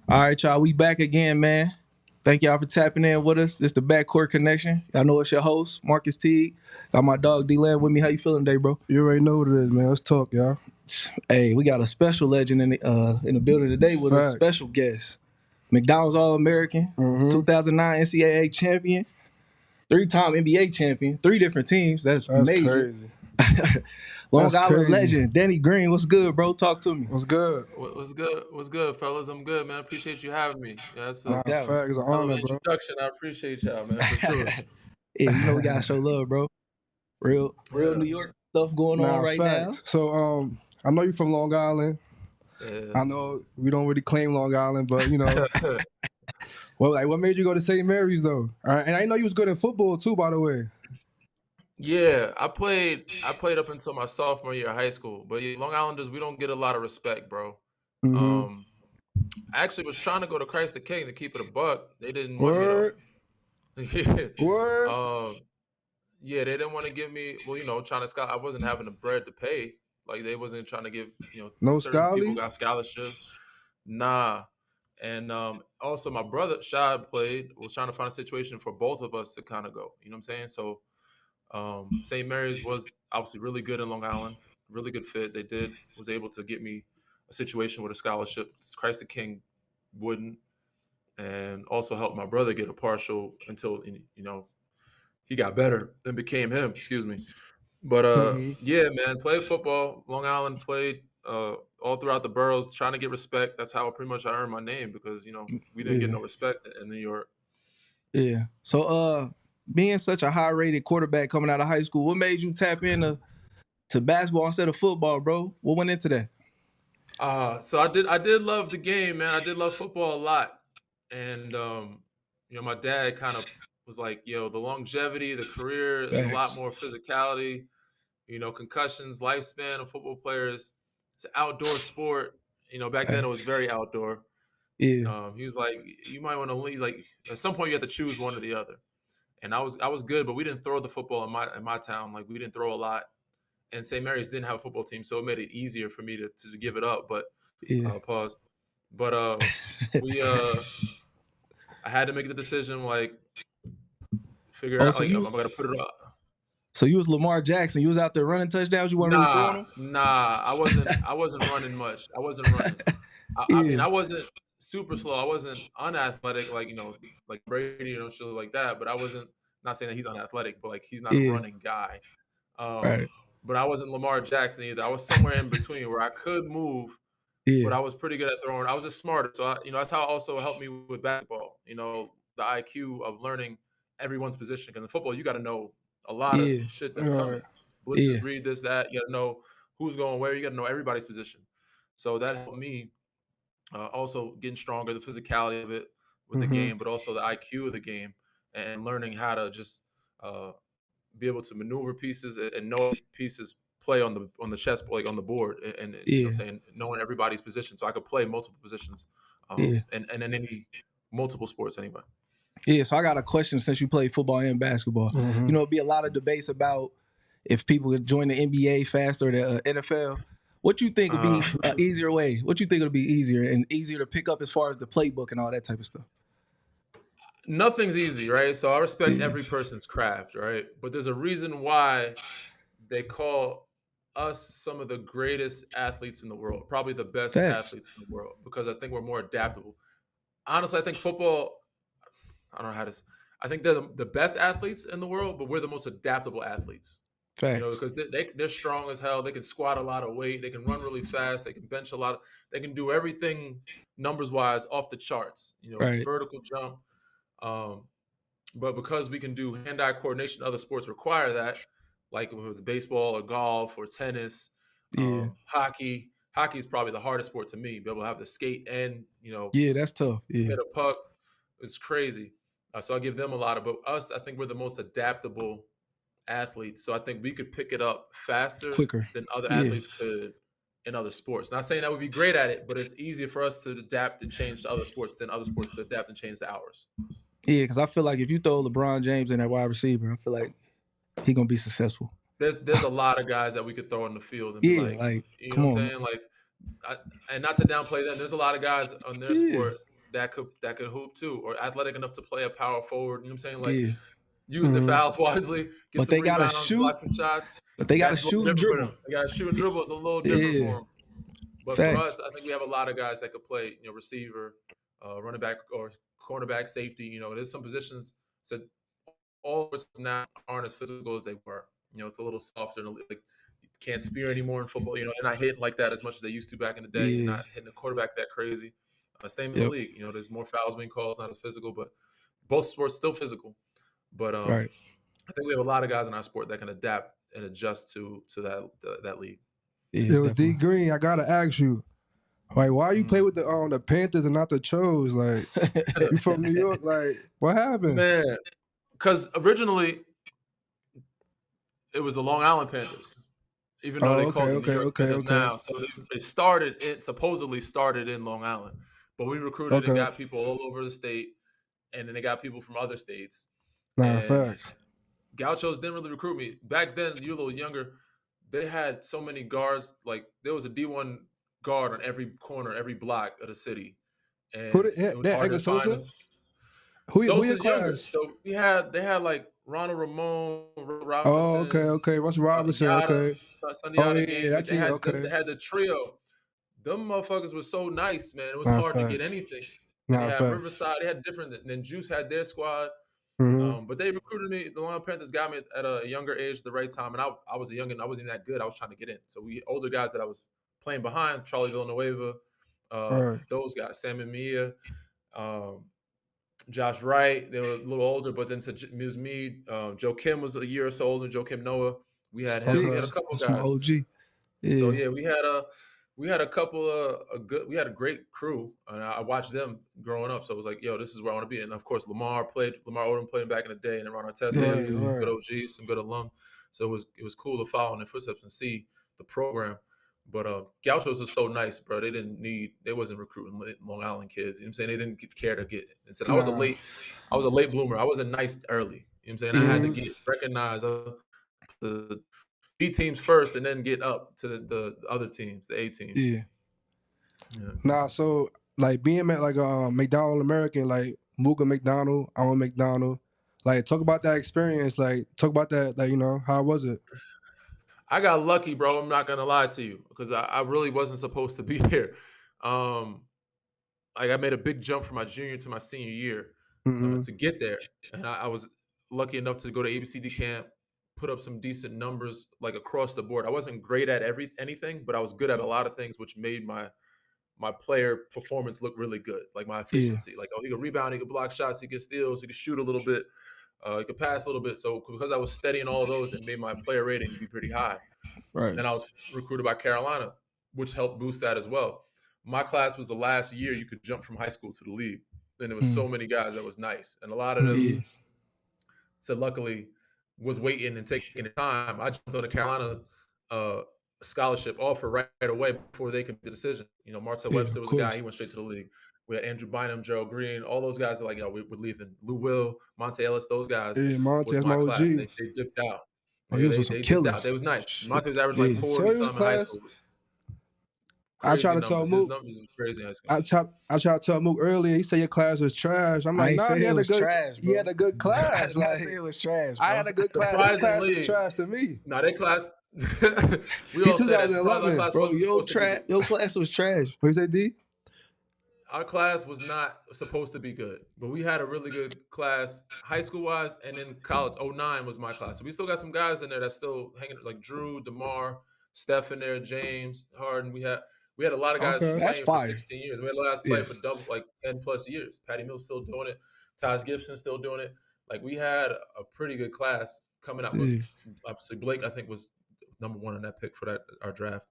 All right, y'all. We back again, man. Thank y'all for tapping in with us. This is the Backcourt Connection. Y'all know it's your host, Marquis Teague. Got my dog D-Land with me. How you feeling today, bro? You already know what it is, man. Let's talk, y'all. Hey, we got a special legend in the building today with a Facts. special guest. McDonald's All-American, 2009 NCAA champion, three-time NBA champion, three different teams. That's That's major. crazy. Long That's Island crazy. legend, Danny Green. What's good, bro? Talk to me. What's good? What's good? What's good, fellas? I'm good, man. Appreciate you having me. Yeah, that's No a Nah, doubt. fact. It's an hell of honor, an bro. introduction. I appreciate y'all, man, for sure. Yeah, you know we gotta show love, bro. Real Yeah, New York stuff going on Nah, right now. facts. So, I know you from Long Island. yeah. I know we don't really claim Long Island, but what made you go to St. Mary's though? And I know you was good in football too, by the way. Yeah, I played. I played up until my sophomore year of high school. But yeah, Long Islanders, we don't get a lot of respect, bro. Mm-hmm. Um, I actually was trying to go to Christ the King to keep it a buck. They didn't want me though. Word, Yeah. word. Um, yeah, they didn't want to give me. Well, trying to scout. I wasn't having the bread to pay. Like they wasn't trying to give. No Certain people Scally. got scholarships. Nah. And also my brother Shad was trying to find a situation for both of us to kind of go. You know what I'm saying? So St. Mary's was obviously really good in Long Island, really good fit. Was able to get me a situation with a scholarship. Christ the King wouldn't, and also helped my brother get a partial until he got better and became him. Excuse me. But Mm-hmm. yeah, man, played football. Long Island played all throughout the boroughs, trying to get respect. That's how pretty much I earned my name because we didn't get Yeah, no respect in New York. yeah. So, being such a high-rated quarterback coming out of high school, what made you tap into basketball instead of football, bro? What went into that? So I did love the game, man. I did love football a lot, and my dad kind of was like, "Yo, the longevity, the career is a lot Facts. more physicality. Concussions, lifespan of football players. It's an outdoor sport. Back then it was Facts. very outdoor. Yeah. He was like, you might want to. He's like, at some point you have to choose one or the other. And I was good, but we didn't throw the football in my town. Like we didn't throw a lot, and St. Mary's didn't have a football team, so it made it easier for me to give it up. But Yeah. pause. But we I had to make the decision, like figure Oh, out so like I'm you gonna put it up. so you was Lamar Jackson. You was out there running touchdowns. You weren't really throwing Nah, them. nah, I wasn't running much. I wasn't running. I mean, Yeah. I wasn't super slow. I wasn't unathletic, like like Brady, shit like that. But I wasn't. Not saying that he's unathletic, but like he's not a Yeah. running guy. Right. But I wasn't Lamar Jackson either. I was somewhere in between where I could move, but Yeah. I was pretty good at throwing. I was just smarter, so that's how it also helped me with basketball. The IQ of learning everyone's position. Because in football, you got to know a lot of Yeah. shit that's All coming. right. Yeah. Blitzes, read this, that. You got to know who's going where. You got to know everybody's position. So that helped me also getting stronger, the physicality of it with the Mm-hmm. game, but also the IQ of the game and learning how to just uh, be able to maneuver pieces and know pieces play on the chess like on the board and Yeah. saying knowing everybody's position so I could play multiple positions Yeah. and in any multiple sports anyway. Yeah. So I got a question since you play football and basketball. Mm-hmm. It'd be a lot of debates about if people could join the NBA faster or the NFL. What you think would be Uh, an easier way? What you think would be easier and easier to pick up as far as the playbook and all that type of stuff? Nothing's easy, right? So I respect Yeah. every person's craft, right? But there's a reason why they call us some of the greatest athletes in the world, probably the best Facts. athletes in the world, because I think we're more adaptable. Honestly, I think football, I don't know how to. I think they're the best athletes in the world, but we're the most adaptable athletes. Facts. Because they're strong as hell. They can squat a lot of weight. They can run really fast. They can bench a lot. They can do everything numbers wise off the charts. Right. Vertical jump. Um, but because we can do hand-eye coordination, other sports require that, like with baseball or golf or tennis, Yeah. hockey. Hockey is probably the hardest sport to me. Be able to have the skate and Yeah. That's tough. Yeah. hit a puck. It's crazy. So I give them a lot of. But us, I think we're the most adaptable athletes. So I think we could pick it up faster Quicker. than other Yeah. athletes could in other sports. Not saying that would be great at it, but it's easier for us to adapt and change to other sports than other sports to adapt and change to ours. Yeah. Because I feel like if you throw LeBron James in that wide receiver, I feel like he gonna be successful. There's a lot of guys that we could throw on the field and be Yeah. like, Like, you know come what I'm on, man. saying? Like, and not to downplay them. There's a lot of guys on their Yeah. sport. that could hoop too, or athletic enough to play a power forward. You know what I'm saying? Like Yeah. use their fouls wisely, get But some they gotta rebounds, shoot. block some shots. But they gotta That's a little shoot and different for dribble. them. They got to shoot and dribble. It's a little different Yeah. for them. But for Facts. us, I think we have a lot of guys that could play, receiver, running back, or cornerback, safety. There's some positions that all of us now aren't as physical as they were. It's a little softer. Like you can't spear anymore in football. They're not hitting like that as much as they used to back in the day. You're Yeah. not hitting the quarterback that crazy. Same in the Yep. league. There's more fouls being called. It's not as physical, but both sports still physical. But Right. I think we have a lot of guys in our sport that can adapt and adjust to that league. Yeah. Yo, D Definitely. Green, I gotta ask you, like, why you play with the Panthers and not the Chos? Like, you from New York? Like, what happened? Man, because originally it was the Long Island Panthers, even though they called the New York Panthers now. So it supposedly started in Long Island, but we recruited and got people all over the state, and then they got people from other states. Nah, facts. Gauchos didn't really recruit me back then. You're a little younger. They had so many guards. Like there was a D1 guard on every corner, every block of the city. And Who it was hard to find us. Who your Sosa's younger. class? So they had like Ronald Ramon, Robinson. Oh, okay. Russ Robinson, okay. That's it. They had the trio. Them motherfuckers was so nice, man. It was hard to get anything. They had Riverside. They had different. Then Juice had their squad. But they recruited me. The Long Island Panthers got me at a younger age, at the right time, and I was a youngin'. I wasn't that good. I was trying to get in. So we older guys that I was playing behind, Charlie Villanueva, those guys, Sam and Mia, Josh Wright. They were a little older, but then it was me. Joe Kim was a year or so older. Joe Kim Noah. We had him. We had a couple guys. OG. Yeah. So yeah, we had a couple we had a great crew, and I watched them growing up. So it was like, yo, this is where I want to be. And of course, Lamar Odom played back in the day, and then Ron Artest played. Some good OGs, some good alum. So it was cool to follow in their footsteps and see the program. But Gauchos was so nice, bro. They wasn't recruiting Long Island kids. You know what I'm saying? They didn't care to get it. And said I was a late bloomer. I wasn't nice early. You know what I'm saying? I had to get recognized. The B teams first, and then get up to the other teams, the A teams. Yeah. Nah, so like being at like McDonald American, like Mooga McDonald, Alan McDonald, like talk about that experience. Like talk about that. Like how was it? I got lucky, bro. I'm not gonna lie to you, because I really wasn't supposed to be here. Like I made a big jump from my junior to my senior year to get there, and I was lucky enough to go to ABCD camp, put up some decent numbers like across the board. I wasn't great at anything, but I was good at a lot of things, which made my player performance look really good. Like my efficiency, like he could rebound, he could block shots, he could steals, he could shoot a little bit. He could pass a little bit. So because I was steady in all of those, it made my player rating be pretty high. Right. Then I was recruited by Carolina, which helped boost that as well. My class was the last year you could jump from high school to the league. And there was so many guys that was nice. And a lot of them said, luckily, was waiting and taking the time. I jumped on a Carolina scholarship offer right away before they could make the decision. Martell Webster was a guy, he went straight to the league. We had Andrew Bynum, Gerald Green, all those guys are like, we're leaving. Lou Will, Monte Ellis, those guys. Yeah, Monte, was my class. OG. They dipped out. They dipped out. They was nice. Monte was averaging like 40 something in high school. I tried to tell Mook. I tried to tell Mook earlier. He said your class was trash. I'm like, nah, he had a good class. He had a good class. I say it was trash. Bro. I had a good class. That class was trash to me. Nah, their class. We all 2011, bro. Your class was trash. What you say, D? Our class was not supposed to be good, but we had a really good class, high school wise, and then college. 09 was my class. So we still got some guys in there that's still hanging, like Drew, DeMar, Steph in there, James, Harden. We had a lot of guys playing for 16 years. We had a lot of guys playing for double, like 10 plus years. Patty Mills still doing it. Taj Gibson still doing it. Like we had a pretty good class coming out. Obviously, Blake I think was number 1 on that pick for our draft.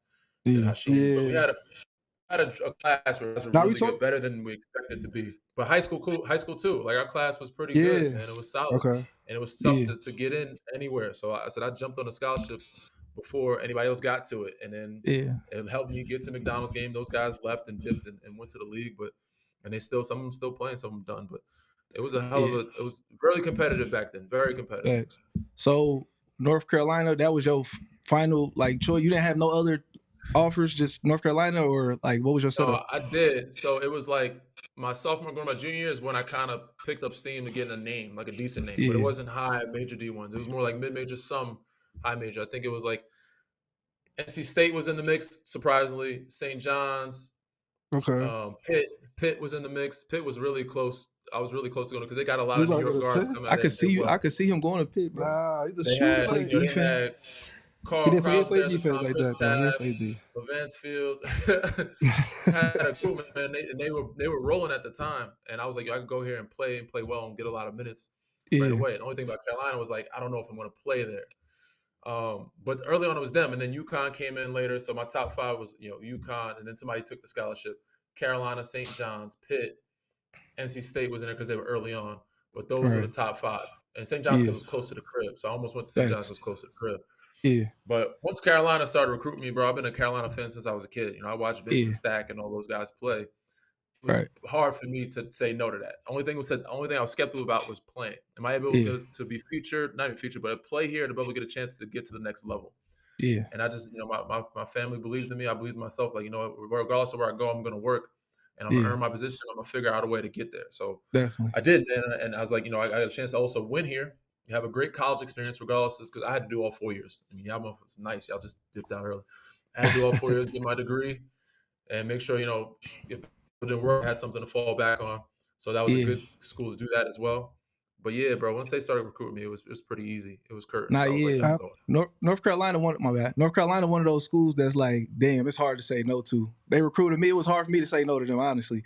But we had a class where it was really good, better than we expected to be. But high school too. Like our class was pretty good, and it was solid. Okay. And it was tough to get in anywhere. So I said I jumped on a scholarship before anybody else got to it, and then it helped me get to McDonald's game. Those guys left and dipped and went to the league, and some of them still playing, some of them done. But it was a hell of it was really competitive back then, very competitive. So North Carolina, that was your final choice. You didn't have no other offers, just North Carolina, or like what was your setup? No, I did. So it was like my sophomore going to my junior year is when I kind of picked up steam to getting a name, like a decent name. But it Yeah. wasn't high major D1s. It was more like mid-major, some high major. I think it was like NC State was in the mix, surprisingly. St. John's, Okay. Pitt was in the mix. Pitt was really close. I was really close to going because they got a lot You of New about to York go to guards Pitt? coming I out could and did see you. I well. could see him going to Pitt, bro. Nah, he's a They shooter. had, Play you know, they defense. had He Carl didn't Krause play there at the defense time, like Chris that though. He didn't Tabb, play D. Vance Fields. Had a group, man. They were rolling at the time, and I was like, yo, I could go here and play well and get a lot of minutes right Yeah. away. The only thing about Carolina was like, I don't know if I'm going to play there. But early on it was them, and then UConn came in later. So my top five was UConn, and then somebody took the scholarship. Carolina, St. John's, Pitt, NC State was in there because they were early on. But those were the Right. top five, and St. John's Yeah. because it was close to the crib. So I almost went to St. John's Thanks. because it was close to the crib. Yeah. But once Carolina started recruiting me, bro, I've been a Carolina fan since I was a kid. I watched Vince Yeah. and Stack and all those guys play. It was Right. hard for me to say no to that. Only thing I was skeptical about was playing. Am I able to be featured? Not even featured, but play here to be able to get a chance to get to the next level. Yeah. And I just, my family believed in me. I believed in myself. Like, regardless of where I go, I'm going to work and I'm going to earn my position. I'm going to figure out a way to get there. So Definitely. I did, man. And I was like, I got a chance to also win here. You have a great college experience, regardless, because I had to do all 4 years. I mean, y'all, it's nice. Y'all just dipped out early. I had to do all 4 years, get my degree, and make sure, if it didn't work, I had something to fall back on. So that was a good school to do that as well. But yeah, bro, once they started recruiting me, it was pretty easy. It was curtains. Nah, I was like, yeah. I'm going. North Carolina, one of those schools that's like, damn, it's hard to say no to. They recruited me. It was hard for me to say no to them, honestly.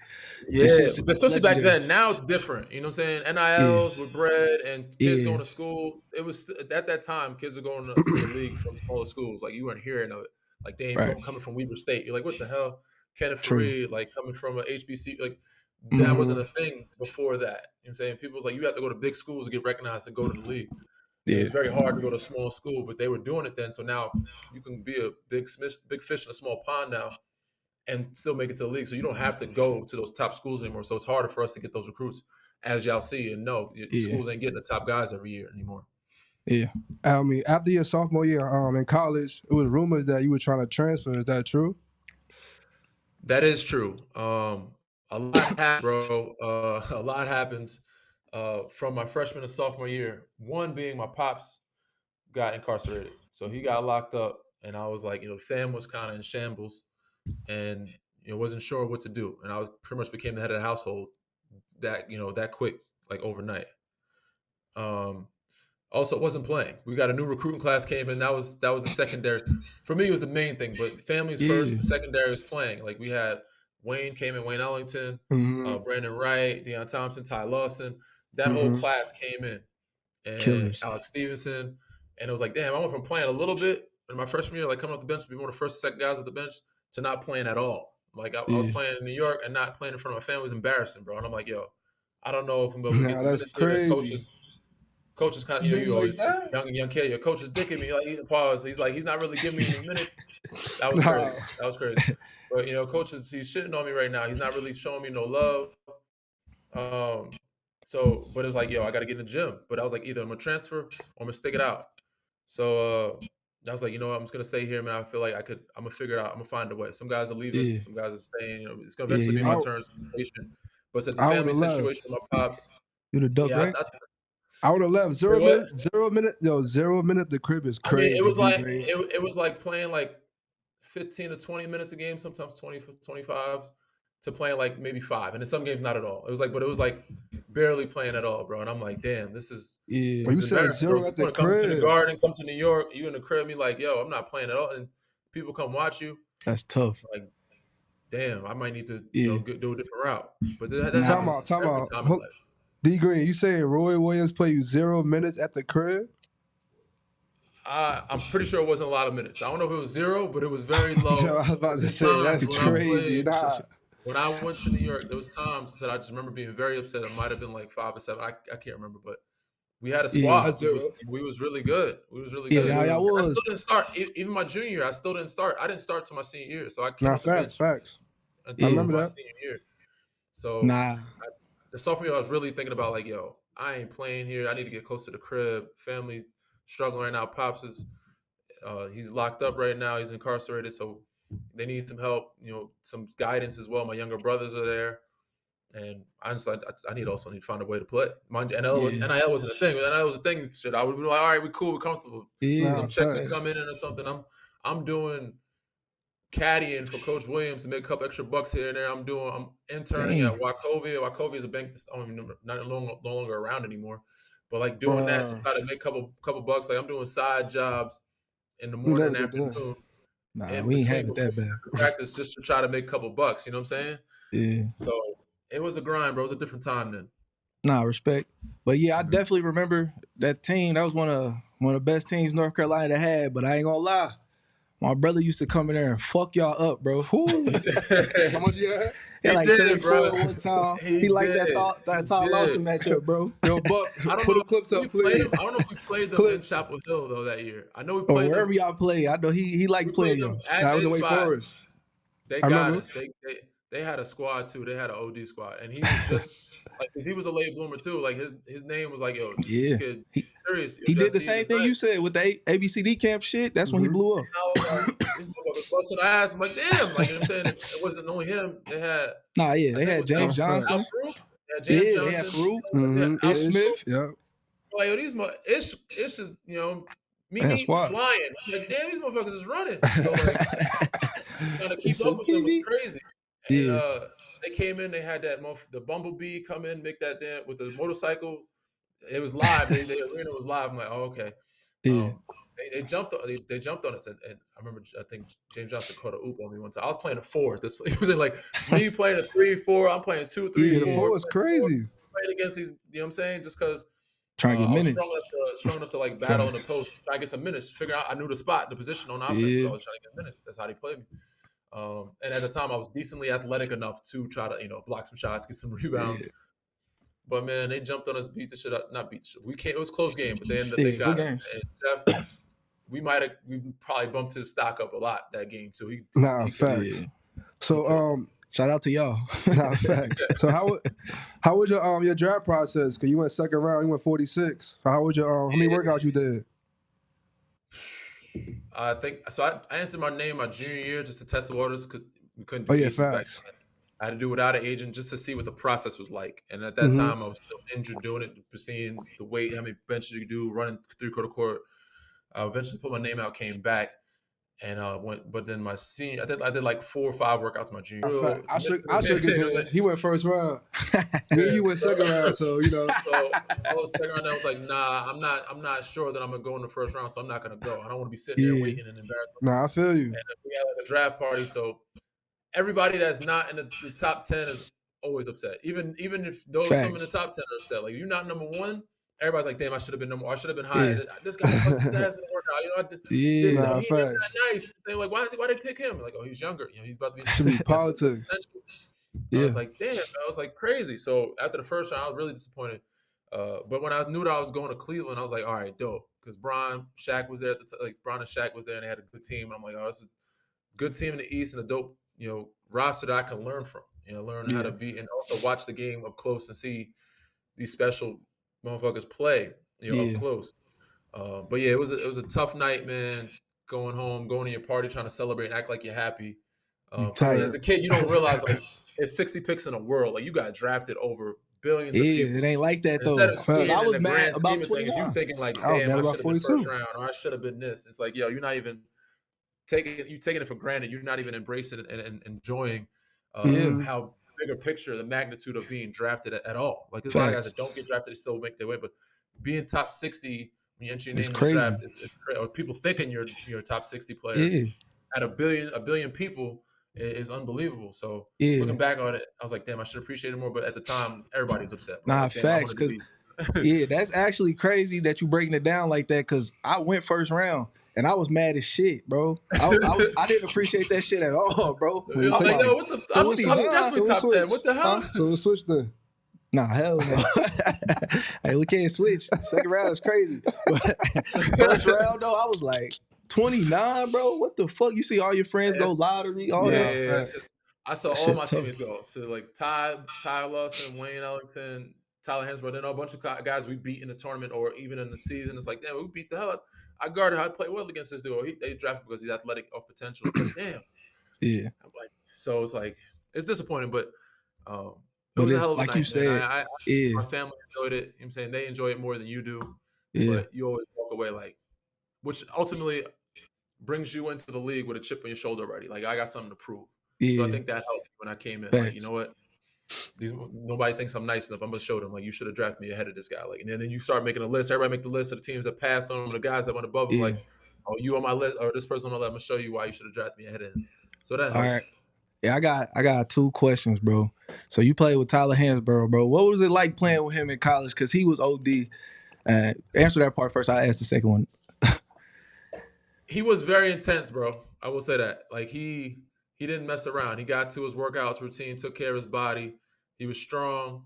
Yeah, especially back then. Now it's different. You know what I'm saying? NILs with bread and kids going to school. It was at that time, kids were going to the league from smaller schools. Like, you weren't hearing of it. Like, damn, coming from Weber State. You're like, what the hell? Kenneth Fareed, like coming from a HBC, like that wasn't a thing before that. You know what I'm saying? People was like, you have to go to big schools to get recognized and go to the league. It was very hard to go to a small school, but they were doing it then. So now you can be a big fish in a small pond now and still make it to the league. So you don't have to go to those top schools anymore. So it's harder for us to get those recruits, as y'all see and know. Schools ain't getting the top guys every year anymore. Yeah. I mean, after your sophomore year in college, it was rumors that you were trying to transfer. Is that true? That is true. A lot happened, bro. A lot happened from my freshman to sophomore year. One being my pops got incarcerated. So he got locked up, and I was like, the fam was kind of in shambles, and wasn't sure what to do. And I was pretty much became the head of the household that quick, like overnight. Also wasn't playing. We got a new recruiting class came in. That was the secondary. For me, it was the main thing. But families first, the secondary was playing. Like, we had Wayne came in, Wayne Ellington, Brandon Wright, Deion Thompson, Ty Lawson. That whole class came in, and Alex Stevenson. And it was like, damn, I went from playing a little bit in my freshman year, like coming off the bench to be one of the first, second guys at the bench, to not playing at all. Like, I was playing in New York and not playing in front of my family was embarrassing, bro. And I'm like, yo, I don't know if I'm going to get the minutes here. Coaches kind of, you always young kid. Your coach is dicking me. Like, he pause. He's like, he's not really giving me any minutes. That was crazy. That was crazy. But coaches, he's shitting on me right now. He's not really showing me no love. But it's like, yo, I got to get in the gym. But I was like, either I'm gonna transfer or I'm gonna stick it out. So I was like, you know what, I'm just gonna stay here, man. I feel like I'm gonna figure it out. I'm gonna find a way. Some guys are leaving. Some guys are staying. It's gonna eventually be my turn. But at the family situation with my pops, you the duck, right? I would have left 0 minute. Yo, 0 minute. The crib is crazy. I mean, it was like playing like 15 to 20 minutes a game, sometimes 20 to 25, to playing like maybe 5, and in some games not at all. It was like barely playing at all, bro. And I'm like, damn, this is you said 0 at the crib. Come to the Garden, come to New York, you in the crib, me like, yo, I'm not playing at all, and people come watch you. That's tough. Like, damn, I might need to do a different route. But time out. D Green, you saying Roy Williams played you 0 minutes at the crib? I'm pretty sure it wasn't a lot of minutes. I don't know if it was 0, but it was very low. Yo, I was about to say, that's crazy. When I went to New York, there was times I just remember being very upset. It might have been like 5 or 7. I can't remember, but we had a squad. We was really good. We was really good. Yeah, I was. I still didn't start. Even my junior year, I still didn't start. I didn't start till my senior year. So I came facts. Until I remember my senior year. So the sophomore year, I was really thinking about like, yo, I ain't playing here. I need to get close to the crib. Family's struggling right now. Pops is he's locked up right now. He's incarcerated. So They need some help, some guidance as well. My younger brothers are there. And I need to find a way to play. Mind you, NIL wasn't a thing. NIL was a thing. Shit, I would be like, all right, we cool, we're comfortable. Some checks are coming in or something. I'm doing caddying for Coach Williams to make a couple extra bucks here and there. I'm interning at Wachovia. Wachovia is a bank that's no longer around anymore. But like doing that to try to make a couple bucks. Like I'm doing side jobs in the morning and afternoon. Nah, we ain't have it that bad. Practice just to try to make a couple bucks. You know what I'm saying? Yeah. So it was a grind, bro. It was a different time then. Nah, respect. But yeah, I definitely remember that team. That was one of the best teams North Carolina had. But I ain't gonna lie, my brother used to come in there and fuck y'all up, bro. How much you had? He like 34 one time. He liked that Todd Lawson matchup, bro. Yo, Buck, put the clips up, please. I don't know if we played them in Chapel Hill though that year. I know we played wherever y'all play. I know he liked playing y'all. That was the Wake Forest. They got us. They had a squad too. They had an OD squad, and he was just like, cause he was a late bloomer too. Like his name was like, yo, this kid, serious. He did the same thing you said with the ABCD camp shit. That's when he blew up. This motherfucker busting ass. I'm like, damn. Like, you know what I'm saying? It wasn't only him. They had. They had James Johnson. They had Farouk. Al Smith. Yeah. Like, yo, it's just, me flying. I'm like, damn, these motherfuckers is running. So, like, trying to keep up with them was crazy. And they came in, they had the Bumblebee come in, make that damn with the motorcycle. It was live. The arena was live. I'm like, oh, okay. They jumped on us, and I remember I think James Johnson caught a oop on me one time. I was playing a 4. It was like me playing a 3-4. I'm playing 2-3. The 4 is crazy. Playing against these, you know what I'm saying? Just because trying to get minutes. Strong enough to like battle in the post, try to get some minutes. Figure out I knew the spot, the position on offense, so I was trying to get minutes. That's how they played me. And at the time, I was decently athletic enough to try to block some shots, get some rebounds. Yeah. But man, they jumped on us, beat the shit up. Not beat the shit. We can't. It was a close game, but then they got us. And Steph, we probably bumped his stock up a lot that game too. He facts. So shout out to y'all. Facts. So how was your draft process? Cause you went second round, you went 46. How was your how many workouts you did? I think so. I entered my name my junior year just to test the waters because we couldn't. Facts. I had to do it without an agent just to see what the process was like. And at that time, I was still injured doing it, seeing the weight, how many benches you could do, running 3-quarter court. I eventually put my name out, came back, and went. But then my senior, I did like 4 or 5 workouts my junior year. I should get he went first round. You went second round, so So I was second round. I was like, nah, I'm not sure that I'm gonna go in the first round, so I'm not gonna go. I don't want to be sitting there waiting and embarrassed. Nah, I feel you. And we had like a draft party, so everybody that's not in the top 10 is always upset. Even if those some in the top 10 are upset. Like you're not number 1. Everybody's like, damn, I should have been number 1. I should have been higher. Yeah. This guy busted his ass in the workout. He's not nice. Saying like, why they pick him? Like, oh, he's younger. He's about to be. Should be politics. I was like, damn. I was like crazy. So after the first round, I was really disappointed. But when I knew that I was going to Cleveland, I was like, all right, dope. Because Bron, Shaq was there. Bron and Shaq was there, and they had a good team. And I'm like, oh, this is a good team in the East and a dope, roster that I can learn from. Learn how to be and also watch the game up close and see these special motherfuckers play, up close. But yeah, it was a tough night, man. Going home, going to your party, trying to celebrate, and act like you're happy. As a kid, you don't realize like it's 60 picks in the world. Like you got drafted over billions of people. It ain't like that though. I was mad about 29. You thinking like, damn, I should have been first round, or I should have been this. It's like, yo, you're not even taking it for granted. You're not even embracing it and enjoying how bigger picture, the magnitude of being drafted at all. Like there's a lot of guys that don't get drafted, they still make their way, but being top 60 when you enter your name in the draft is or people thinking you're a top 60 player at a billion people is unbelievable. So looking back on it, I was like, damn, I should appreciate it more. But at the time, everybody was upset. Nah, facts. Cause that's actually crazy that you breaking it down like that. Cause I went first round. And I was mad as shit, bro. I didn't appreciate that shit at all, bro. I'm like, yo, what the fuck? I'm definitely top 10. What the hell? So we'll switch then. Nah, hell no. Hey, we can't switch. Second round is crazy. But first round, though, I was like, 29, bro? What the fuck? You see all your friends go lottery, all that? Yeah. I saw all my teammates go. So, like, Ty Lawson, Wayne Ellington, Tyler Hansbrough, then a bunch of guys we beat in the tournament or even in the season. It's like, damn, we beat the hell out. I played well against this dude. They drafted because he's athletic of potential. It's like, damn. Yeah. So it's like it's disappointing, but it But was a it's hell of a like you night, man. said, yeah, My family enjoyed it. You know what I'm saying? They enjoy it more than you do, yeah, but you always walk away like, which ultimately brings you into the league with a chip on your shoulder already. Like I got something to prove. So I yeah. think that helped when I came in. Like, you Facts. know what? Nobody thinks I'm nice enough. I'm gonna show them like you should have drafted me ahead of this guy. Like, and then you start making a list. Everybody make the list of the teams that passed on him, the guys that went above him. Yeah. Like, oh, you on my list, or this person on my list. I'm gonna show you why you should have drafted me ahead of him. So that All helped. right. Yeah, I got 2 questions, bro. So you played with Tyler Hansborough, bro. What was it like playing with him in college? Because he was OD. Answer that part first. I'll ask the second one. He was very intense, bro. I will say that. Like he didn't mess around. He got to his workouts routine, took care of his body. He was strong.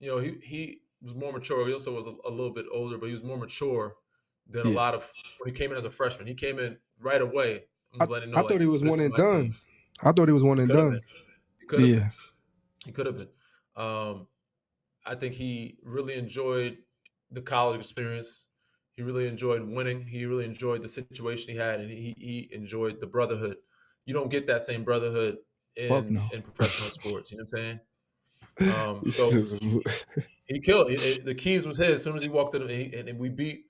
He was more mature. He also was a little bit older, but he was more mature than a Yeah. lot of when he came in as a freshman. He came in right away and was letting I know like thought he was this one is and my team. done. I thought he was one He and could have done. been. He could have Yeah. been. He could have been. I think he really enjoyed the college experience. He really enjoyed winning. He really enjoyed the situation he had, and he enjoyed the brotherhood. You don't get that same brotherhood Fuck in no. professional sports. You know what I'm saying? So he killed. The keys was his. As soon as he walked in, and we beat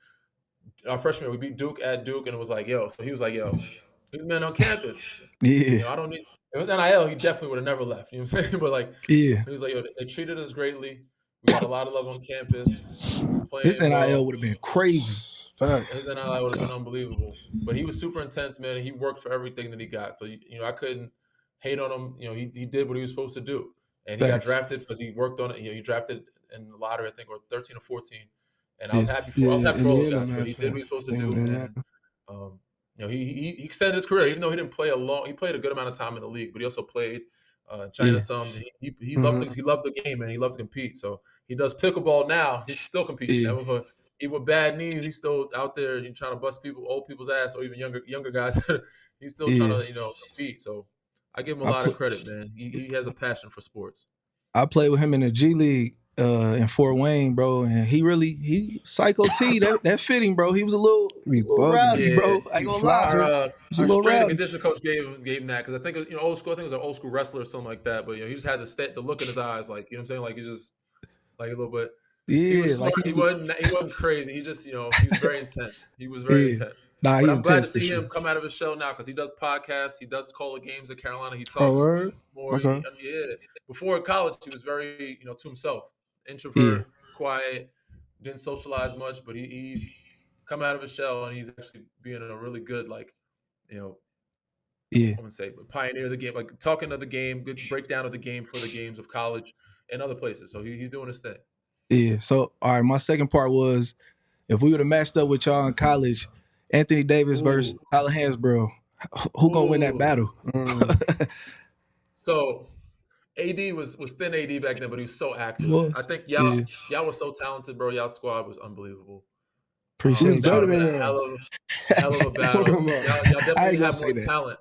our freshman. We beat Duke at Duke, and it was like, yo. So he was like, yo, he's the man on campus. Yeah. I don't need. If it was NIL, he definitely would have never left. You know what I'm saying? But like, Yeah. he was like, yo, they treated us greatly. We got a lot of love on campus. We're His playing NIL well. would have been crazy. His Facts. NIL would have been unbelievable. But he was super intense, man, and he worked for everything that he got. So I couldn't hate on him. He did what he was supposed to do, and he got Facts. drafted because he worked on it. He drafted in the lottery, I think, or 13 or 14. And I Yeah. was happy for Yeah, all in those the end, guys. I'm But he did what he was supposed to do, and happy. um, he extended his career, even though he didn't play he played a good amount of time in the league, but he also played China Yeah. some. He loved he loved the game, and he loved to compete. So he does pickleball now. He can still compete. Yeah. Even with bad knees, he's still out there trying to bust old people's ass, or even younger guys. He's still trying Yeah. to compete. So I give him a I lot of put credit, man. He has a passion for sports. I played with him in the G League in Fort Wayne, bro, and he psycho T that fitting, bro. He was a little Be rowdy, bugging. Yeah, bro. I ain't gonna our lie. He was a our little strength and rowdy. conditioning coach gave him that because I think old school. I think it was an old school wrestler or something like that. But he just had the look in his eyes, like what I'm saying, like he just like a little bit. He was Yeah, smart. like He wasn't crazy. He just he was very intense. He was very yeah. intense. Nah, But he I'm glad intense to for see sure. him come out of his shell now because he does podcasts. He does call the games at Carolina. He Oh, talks word? more. Okay. Before college, he was very to himself, Yeah, introvert, quiet, didn't socialize much. But he's come out of his shell and he's actually being a really good you know yeah, I'm gonna say pioneer of the game, like talking of the game, good breakdown of the game for the games of college and other places. So he's doing his thing. yeah. So all right, my second part was if we would have matched up with y'all in college, Anthony Davis versus Ooh, Tyler Hansborough, who gonna win that ooh. battle? So AD was thin AD back then, but he was so He active. I was. think Yeah, y'all was so talented, bro. Y'all squad was unbelievable. He was appreciate That would better have you. been than a him. hell of a What you talking battle. about? Y'all I definitely ain't gonna have say more that. talent.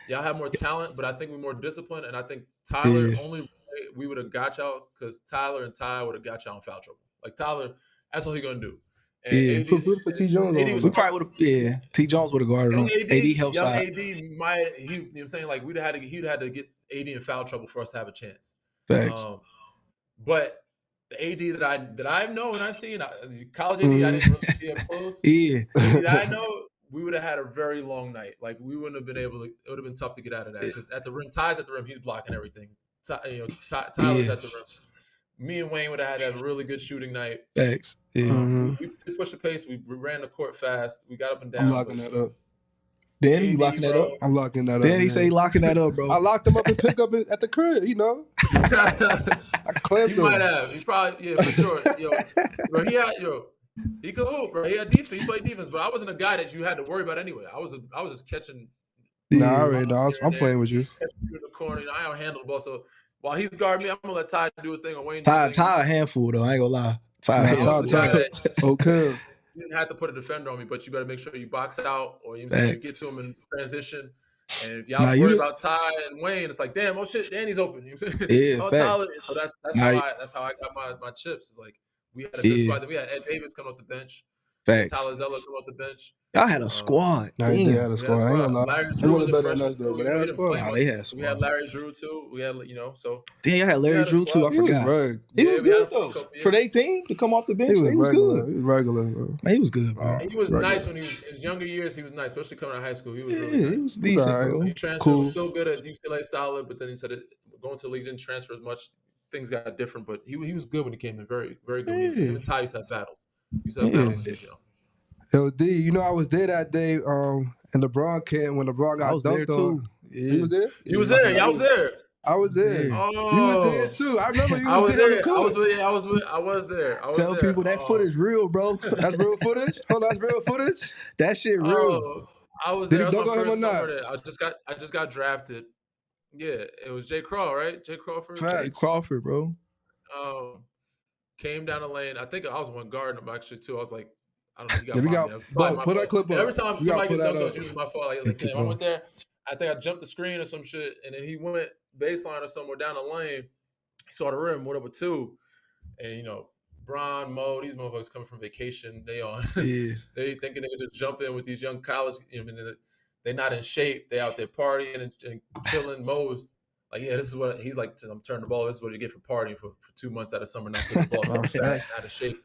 Y'all have more talent, but I think we're more disciplined. And I think Tyler Yeah, only way we would have got y'all because Tyler and Ty would have got y'all in foul trouble. Like Tyler, that's all he gonna do. And yeah. Put T Jones AD on was We him. smart. probably would have. Yeah, T Jones would have guarded him. AD help Young side. AD might he. You know what I'm saying? Like he'd had to get AD in foul trouble for us to have a chance. Facts. But the AD that I know and I've seen, college AD, I didn't really see up close. Yeah, AD that I know, we would have had a very long night. Like we wouldn't have been able to. It would have been tough to get out of that because at the rim, Ty's at the rim, he's blocking everything. Tyler's yeah. at the rim. Me and Wayne would have had a really good shooting night. Facts. Yeah. We pushed the pace. We ran the court fast. We got up and I'm down. locking But that up. Danny, you AD, locking that up? bro. I'm locking that up. Danny say he locking that up, I bro. locked him up and pick up at the crib, I clamped He him. might have. He probably, for sure. Bro, he could hoop, bro. He had defense. He played defense, but I wasn't a guy that you had to worry about anyway. I was just catching. Nah, I Yeah. already know. I'm playing with you. Catching you in the corner. I don't handle the ball. So while he's guarding me, I'm gonna let Ty do his thing or Wayne do his thing. Ty a handful though. I ain't gonna lie. Ty a Nah, I handful. was the guy that Okay. you didn't have to put a defender on me, but you better make sure you box out or you get to him in transition. And if y'all worry about Ty and Wayne, it's like, damn, oh shit, Danny's open. You know what I'm saying? Yeah, Oh, facts. Tyler. So that's how I got my chips. It's like we had a good spot. Then we had Ed Davis coming off the bench. Facts. Tyler Zeller come off the bench. Y'all had a squad. Nah, they had Damn. a squad. I ain't gonna lie. Larry They Drew was wasn't a better than freshman us though, too. but they had a He didn't play squad. Nah, much. they had We had squad. Larry Drew too. We had, so Damn, y'all had we Larry had a Drew too. squad. I He was forgot. reg. He Yeah, was we had good him for a though. couple years. For their team to come off the bench, He was he was regular. good. He was regular, bro. Man, he was good, bro. He was Regular. nice when he was his younger years. He was nice, especially coming out of high school. He was Yeah, really he nice. was decent, alright. bro. He transferred. Cool. Was still good at UCLA, solid. But then he said going to the league didn't transfer as much. Things got different, but he was good when he came in. Very, very good. Yeah. Him and Ty used to have battles. Used to have battles when he was young. Yo, D, you know I was there that day. In LeBron came when LeBron I got was there dunked on. too. Yeah. You was there? You was there. Yeah, I was there. I was there. Yeah. You was there Oh, too. I remember you I was was there on the there. court. I was there. Tell people that footage real, bro. That's real footage. Hold on, that's real footage. That shit real. Oh, I was Did there. he That was dunk my on him or first summer not? there. I just got drafted. Yeah, it was Jay Crawl, right? Jay Crawford. Facts. Jay Crawford, bro. Came down the lane. I think I was one guarding him actually too. I was like, I don't know. He got Yeah, we bombed. got. Probably But my put that fault. clip up. Every time You gotta somebody put gets that dunked on, up. it's usually my fault. Like, I was like, damn, I went there. I think I jumped the screen or some shit, and then he went baseline or somewhere down the lane. He saw the rim, went up with two, and Bron, Mo, these motherfuckers coming from vacation. They on. Yeah. They thinking they could just jump in with these young college. They're not in shape. They out there partying and chilling. Mo's like, yeah, this is what he's like. I'm turning the ball. This is what you get for partying for 2 months out of summer, not putting the ball. I'm fat, out of shape.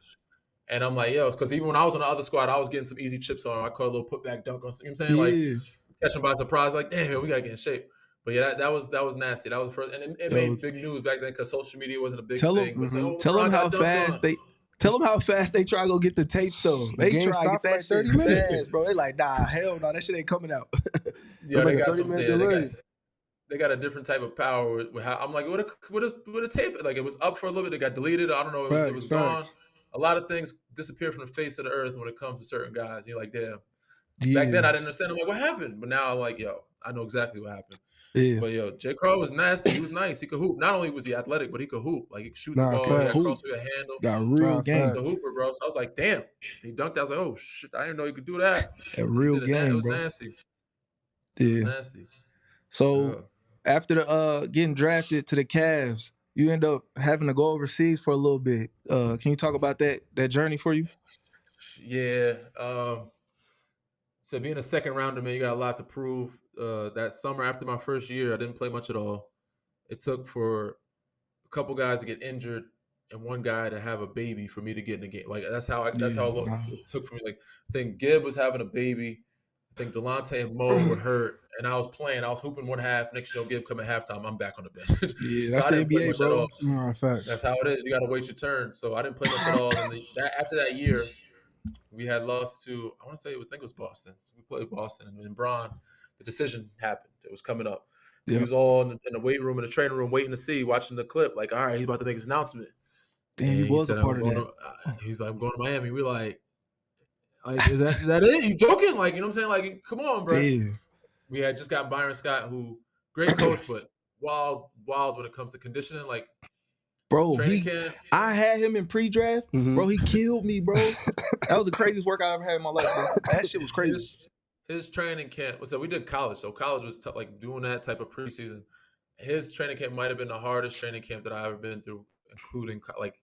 And I'm like, yo, because even when I was on the other squad, I was getting some easy chips on him. I caught a little putback dunk on. You know what I'm saying? Like, catch him by surprise. Like, damn, we gotta get in shape. But yeah, that was nasty. That was the first, and it made big news back then because social media wasn't a big thing. Tell them how fast they. Tell them how fast they try to go get the tape though. They game try to get stopped for that like 30 shit minutes. fast, bro. They like, nah, hell no, that shit ain't coming out. Yeah, like they a got 30-minute some delay. They got a different type of power with how I'm like, what a tape. Like it was up for a little bit. It got deleted. I don't know. It was gone. A lot of things disappear from the face of the earth when it comes to certain guys. And you're like, damn. Yeah. Back then I didn't understand. I'm like, what happened? But now I'm like, yo, I know exactly what happened. Yeah. But yo, Jay Crow was nasty. He was nice. He could hoop. Not only was he athletic, but he could hoop. Like he could shoot the ball. He had cross with a handle. Got real game. He was a hooper, bro. So I was like, damn. He dunked. I was like, oh shit, I didn't know he could do that. A real game, it was bro. Nasty. Yeah. It was nasty. So after the getting drafted to the Cavs, you end up having to go overseas for a little bit. Can you talk about that journey for you? Yeah. So being a second rounder, man, you got a lot to prove. That summer after my first year, I didn't play much at all. It took for a couple guys to get injured and one guy to have a baby for me to get in the game. Like that's how long it took for me. Like I think Gibb was having a baby. I think Delonte and Mo were hurt, and I was playing. I was hooping one half. Next Gibb come at halftime. I'm back on the bench. Yeah, that's the NBA, bro. That's how it is. You got to wait your turn. So I didn't play much at all. And after that year, we had lost to, I think it was Boston. We played Boston, and in Bron, the decision happened. It was coming up. He was all in the weight room, in the training room, waiting to see, watching the clip. Like, all right, he's about to make his announcement. Damn, he was a part of that. He's like, I'm going to Miami. We're like is that it? You joking? Like, you know what I'm saying? Like, come on, bro. Damn. We had just got Byron Scott, who great coach, but wild when it comes to conditioning. Like, bro, I had him in pre-draft. Bro, he killed me, bro. That was the craziest work I ever had in my life, bro. That shit was crazy. His training camp. So we did college. So college was like doing that type of preseason. His training camp might have been the hardest training camp that I ever been through, including like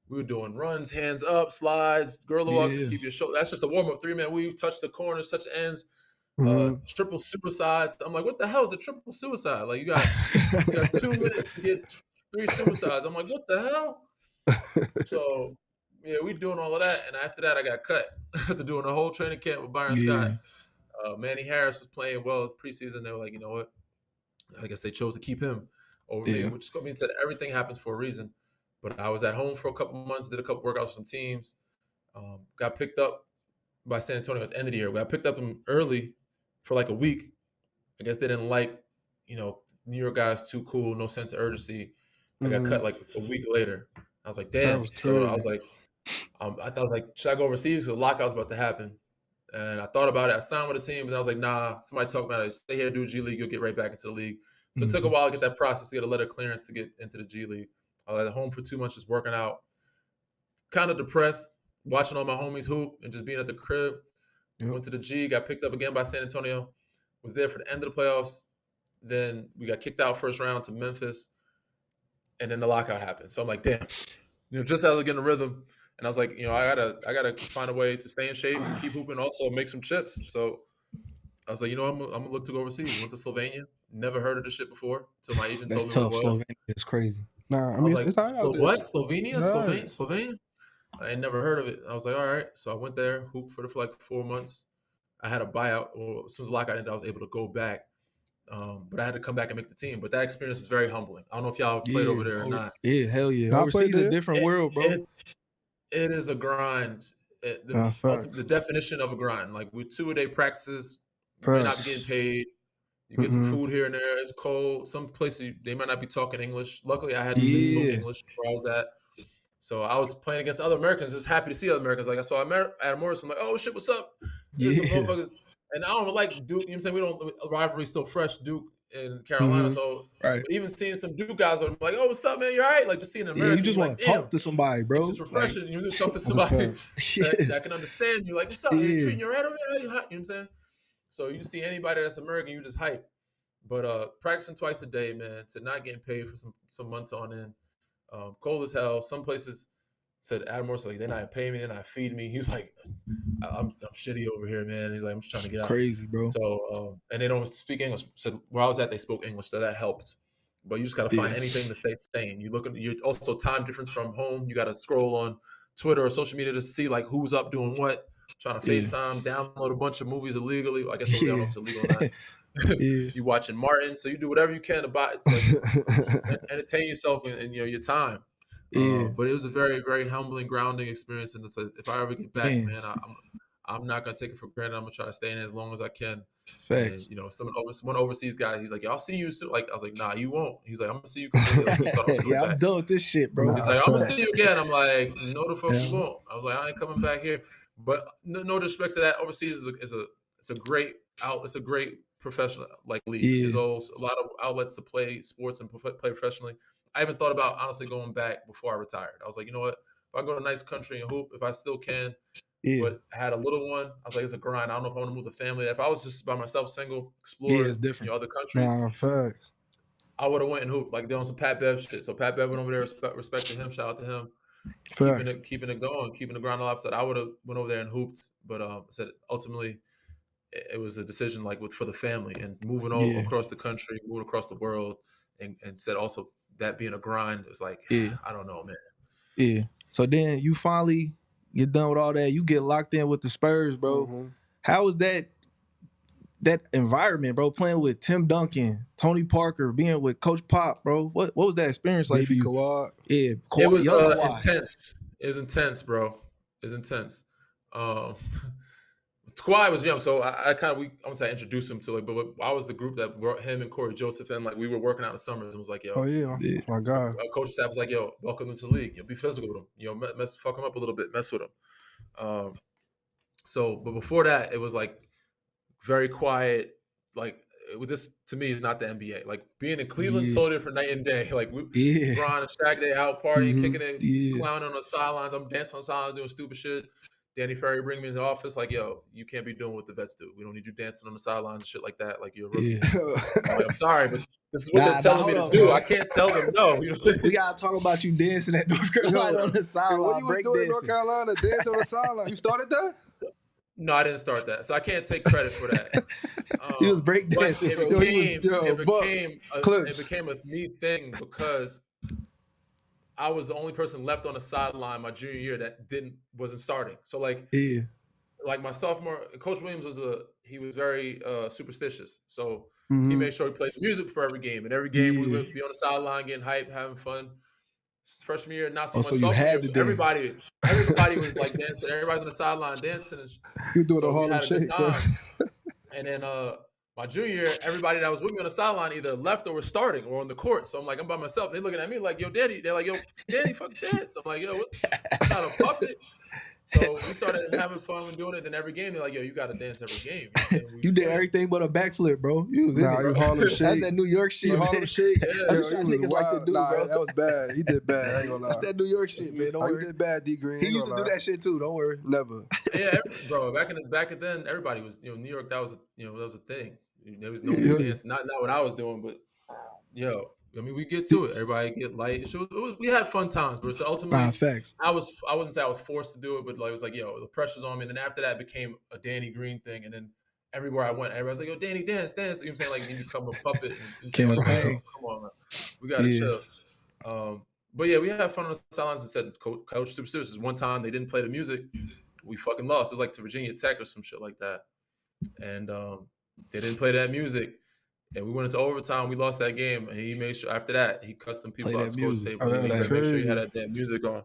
we were doing runs, hands up, slides, gorilla walks to keep your shoulder. That's just a warm up. 3-man weave, touch the corners, touch the ends. Triple suicides. I'm like, what the hell is a triple suicide? Like you got 2 minutes to get 3 suicides. I'm like, what the hell? So yeah, we doing all of that, and after that, I got cut after doing a whole training camp with Byron Scott. Manny Harris was playing well preseason. They were like, you know what? I guess they chose to keep him over me, which means that everything happens for a reason. But I was at home for a couple months, did a couple workouts with some teams, got picked up by San Antonio at the end of the year. I picked up them early for like a week. I guess they didn't like, New York guys too cool, no sense of urgency. I got cut like a week later. I was like, damn. So I was like, should I go overseas? Because the lockout's about to happen. And I thought about it. I signed with the team, and I was like, nah, somebody talked about it. Stay here, do G League. You'll get right back into the league. So it took a while to get that process, to get a letter of clearance to get into the G League. I was at home for 2 months just working out. Kind of depressed, watching all my homies hoop and just being at the crib. Went to the G, got picked up again by San Antonio. Was there for the end of the playoffs. Then we got kicked out first round to Memphis. And then the lockout happened. So I'm like, damn. Just as I was getting a rhythm. And I was like, I gotta find a way to stay in shape, keep hooping, also make some chips. So I was like, I'm gonna look to go overseas. Went to Slovenia. Never heard of this shit before until my agent That's told me what it tough. was. Slovenia is crazy. Nah, I I was mean like, it's all right out there. What? Slovenia? It's all right. Slovenia? I ain't never heard of it. I was like, all right. So I went there, hooped for like 4 months. I had a buyout. Well, as soon as the lockout ended, I was able to go back. But I had to come back and make the team. But that experience is very humbling. I don't know if y'all played over there or not. Yeah, hell yeah. Nah, I Overseas played a there. different world, bro. It is a grind. The definition of a grind. Like with 2-a-day practices, you may not be getting paid. You get some food here and there. It's cold. Some places they might not be talking English. Luckily, I had to spoke English where I was at. So I was playing against other Americans. Just happy to see other Americans. Like I saw Adam Morris. I'm like, oh shit, what's up? There's some motherfuckers. And I don't like Duke. You know what I'm saying? We don't rivalry still fresh. Duke and Carolina. So even seeing some Duke guys, I'm like, oh, what's up, man? You all right? Like just seeing an American. You just want to talk to somebody, bro. It's just refreshing. Like, you just talk to somebody that can understand you. Like, what's up? Are you treating you right over there? You know what I'm saying? So you see anybody that's American, you just hype. But practicing twice a day, man, to not getting paid for some months on end, cold as hell. Some places said Adam Morris like they're not paying me, they're not feeding me. He's like, I'm shitty over here, man. He's like, I'm just trying to get out. Crazy, bro. So and they don't speak English. So where I was at, they spoke English, so that helped. But you just gotta find anything to stay sane. You're also time difference from home. You gotta scroll on Twitter or social media to see like who's up doing what. Trying to FaceTime, download a bunch of movies illegally. I guess I don't know if it's illegal or not. You watching Martin, so you do whatever you can to buy, entertain yourself and your time. But it was a very, very humbling, grounding experience. And if I ever get back, man, I'm not gonna take it for granted. I'm gonna try to stay in as long as I can. Facts. And, one overseas guy, he's like, "Yeah, I'll see you soon." Like I was like, "Nah, you won't." He's like, "I'm gonna see you." I'm done with this shit, bro. He's like, "I'm gonna see you again." I'm like, "No, the fuck you won't." I was like, "I ain't coming back here." But no disrespect to that, overseas is a great It's a great professional league. There's always a lot of outlets to play sports and play professionally. I even thought about honestly going back before I retired. I was like, you know what? If I go to a nice country and hoop, if I still can, but I had a little one, I was like, it's a grind. I don't know if I want to move the family. If I was just by myself, single, explore it's different. Other countries, facts. I would have went and hooped like doing some Pat Bev shit. So Pat Bev went over there, respecting him. Shout out to him. Keeping it going, keeping the grind alive. Said I would have went over there and hooped, but said ultimately it was a decision for the family and moving all across the country, moving across the world, and said also that being a grind is like I don't know, man. Yeah. So then you finally get done with all that. You get locked in with the Spurs, bro. How was that environment, bro? Playing with Tim Duncan, Tony Parker, being with Coach Pop, bro. What was that experience like for you? Kawhi. Yeah, Kawhi, it was Kawhi. Intense. It was intense, bro. It was intense. Kawhi was young, so I won't say I introduced him to but I was the group that brought him and Corey Joseph in. Like we were working out in the summers and was like, yo, oh my God. Our coach staff was like, yo, welcome to the league. Be physical with him. Fuck him up a little bit, mess with him. But before that, it was like very quiet. Like this to me is not the NBA. Like being in Cleveland, totally different night and day. Like Bron and Shaq, they out partying, kicking it, clowning on the sidelines. I'm dancing on the sidelines, doing stupid shit. Danny Ferry bring me in the office like, yo, you can't be doing what the vets do. We don't need you dancing on the sidelines and shit like that. Like you're a rookie. I'm sorry, but this is what they're telling me to do. I can't tell them no. You know what I'm saying? We gotta talk about you dancing at North Carolina on the sideline. What you was doing in North Carolina? Dance on the sideline. You started that? No, I didn't start that. So I can't take credit for that. He was breakdancing. It became a me thing because I was the only person left on the sideline my junior year that wasn't starting. So like my sophomore, Coach Williams was very superstitious. So he made sure he played music for every game, and every game we would be on the sideline getting hype, having fun. Freshman year, not so much. Sophomore year, everybody was like dancing. Everybody's on the sideline dancing. You doing a Harlem Shake. And then my junior year, everybody that was with me on the sideline either left or was starting or on the court. So I'm by myself. They looking at me like, yo, Daddy. They're like, yo, Daddy, fucking dance. I'm like, yo, what? I'm not a puppet. So we started having fun and doing it. Then every game, they're like, yo, you got to dance every game. You did everything but a backflip, bro. You was in it, bro. Harlem Shake. That's that New York shit. You Harlem Shake. That's what niggas like to do, bro. That was bad. He did bad. I ain't gonna lie. That's that New York shit, man. Don't worry. He did bad, D Green. He used to do that shit too. Don't worry. Never. Yeah, bro. Back then, everybody was, New York. That was a thing. There was no dance. Not what I was doing, but I mean, we get to it. Everybody get light. We had fun times, but so ultimately, facts. I wouldn't say I was forced to do it, but like it was like, yo, the pressure's on me. And then after that, it became a Danny Green thing. And then everywhere I went, everybody's like, yo, Danny, dance. You know what I'm saying? Like, you become a puppet. And you say, like, yo, come on, man. We got to chill. But yeah, we had fun on the sidelines. And said, Coach Superstitious, one time they didn't play the music. We fucking lost. It was like to Virginia Tech or some shit like that. And they didn't play that music. And we went into overtime. We lost that game, and he made sure after that he cussed them people out. Score table. He made sure he had that music on.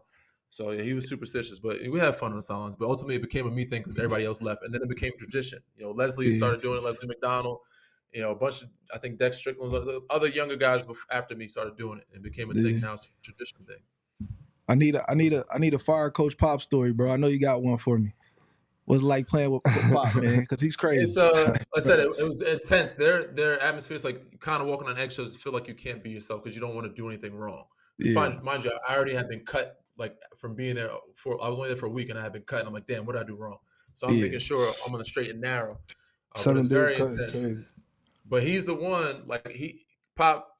So yeah, he was superstitious. But we had fun on the sidelines. But ultimately, it became a me thing because everybody else left, and then it became tradition. You know, Leslie started doing it. Leslie McDonald. You know, a bunch of I think Dex Strickland's other younger guys after me started doing it. It became a thing. Now it's a tradition thing. I need a fire Coach Pop story, bro. I know you got one for me. Was like playing with Pop, man, because he's crazy. It's like I said, it was intense. Their atmosphere is like kind of walking on eggshells. You feel like you can't be yourself because you don't want to do anything wrong. Mind you, I already had been cut like from being there I was only there for a week and I had been cut. And I'm like, damn, what did I do wrong? So I'm making sure I'm on the straight and narrow. 7 days cut is crazy. But he's the one like Pop.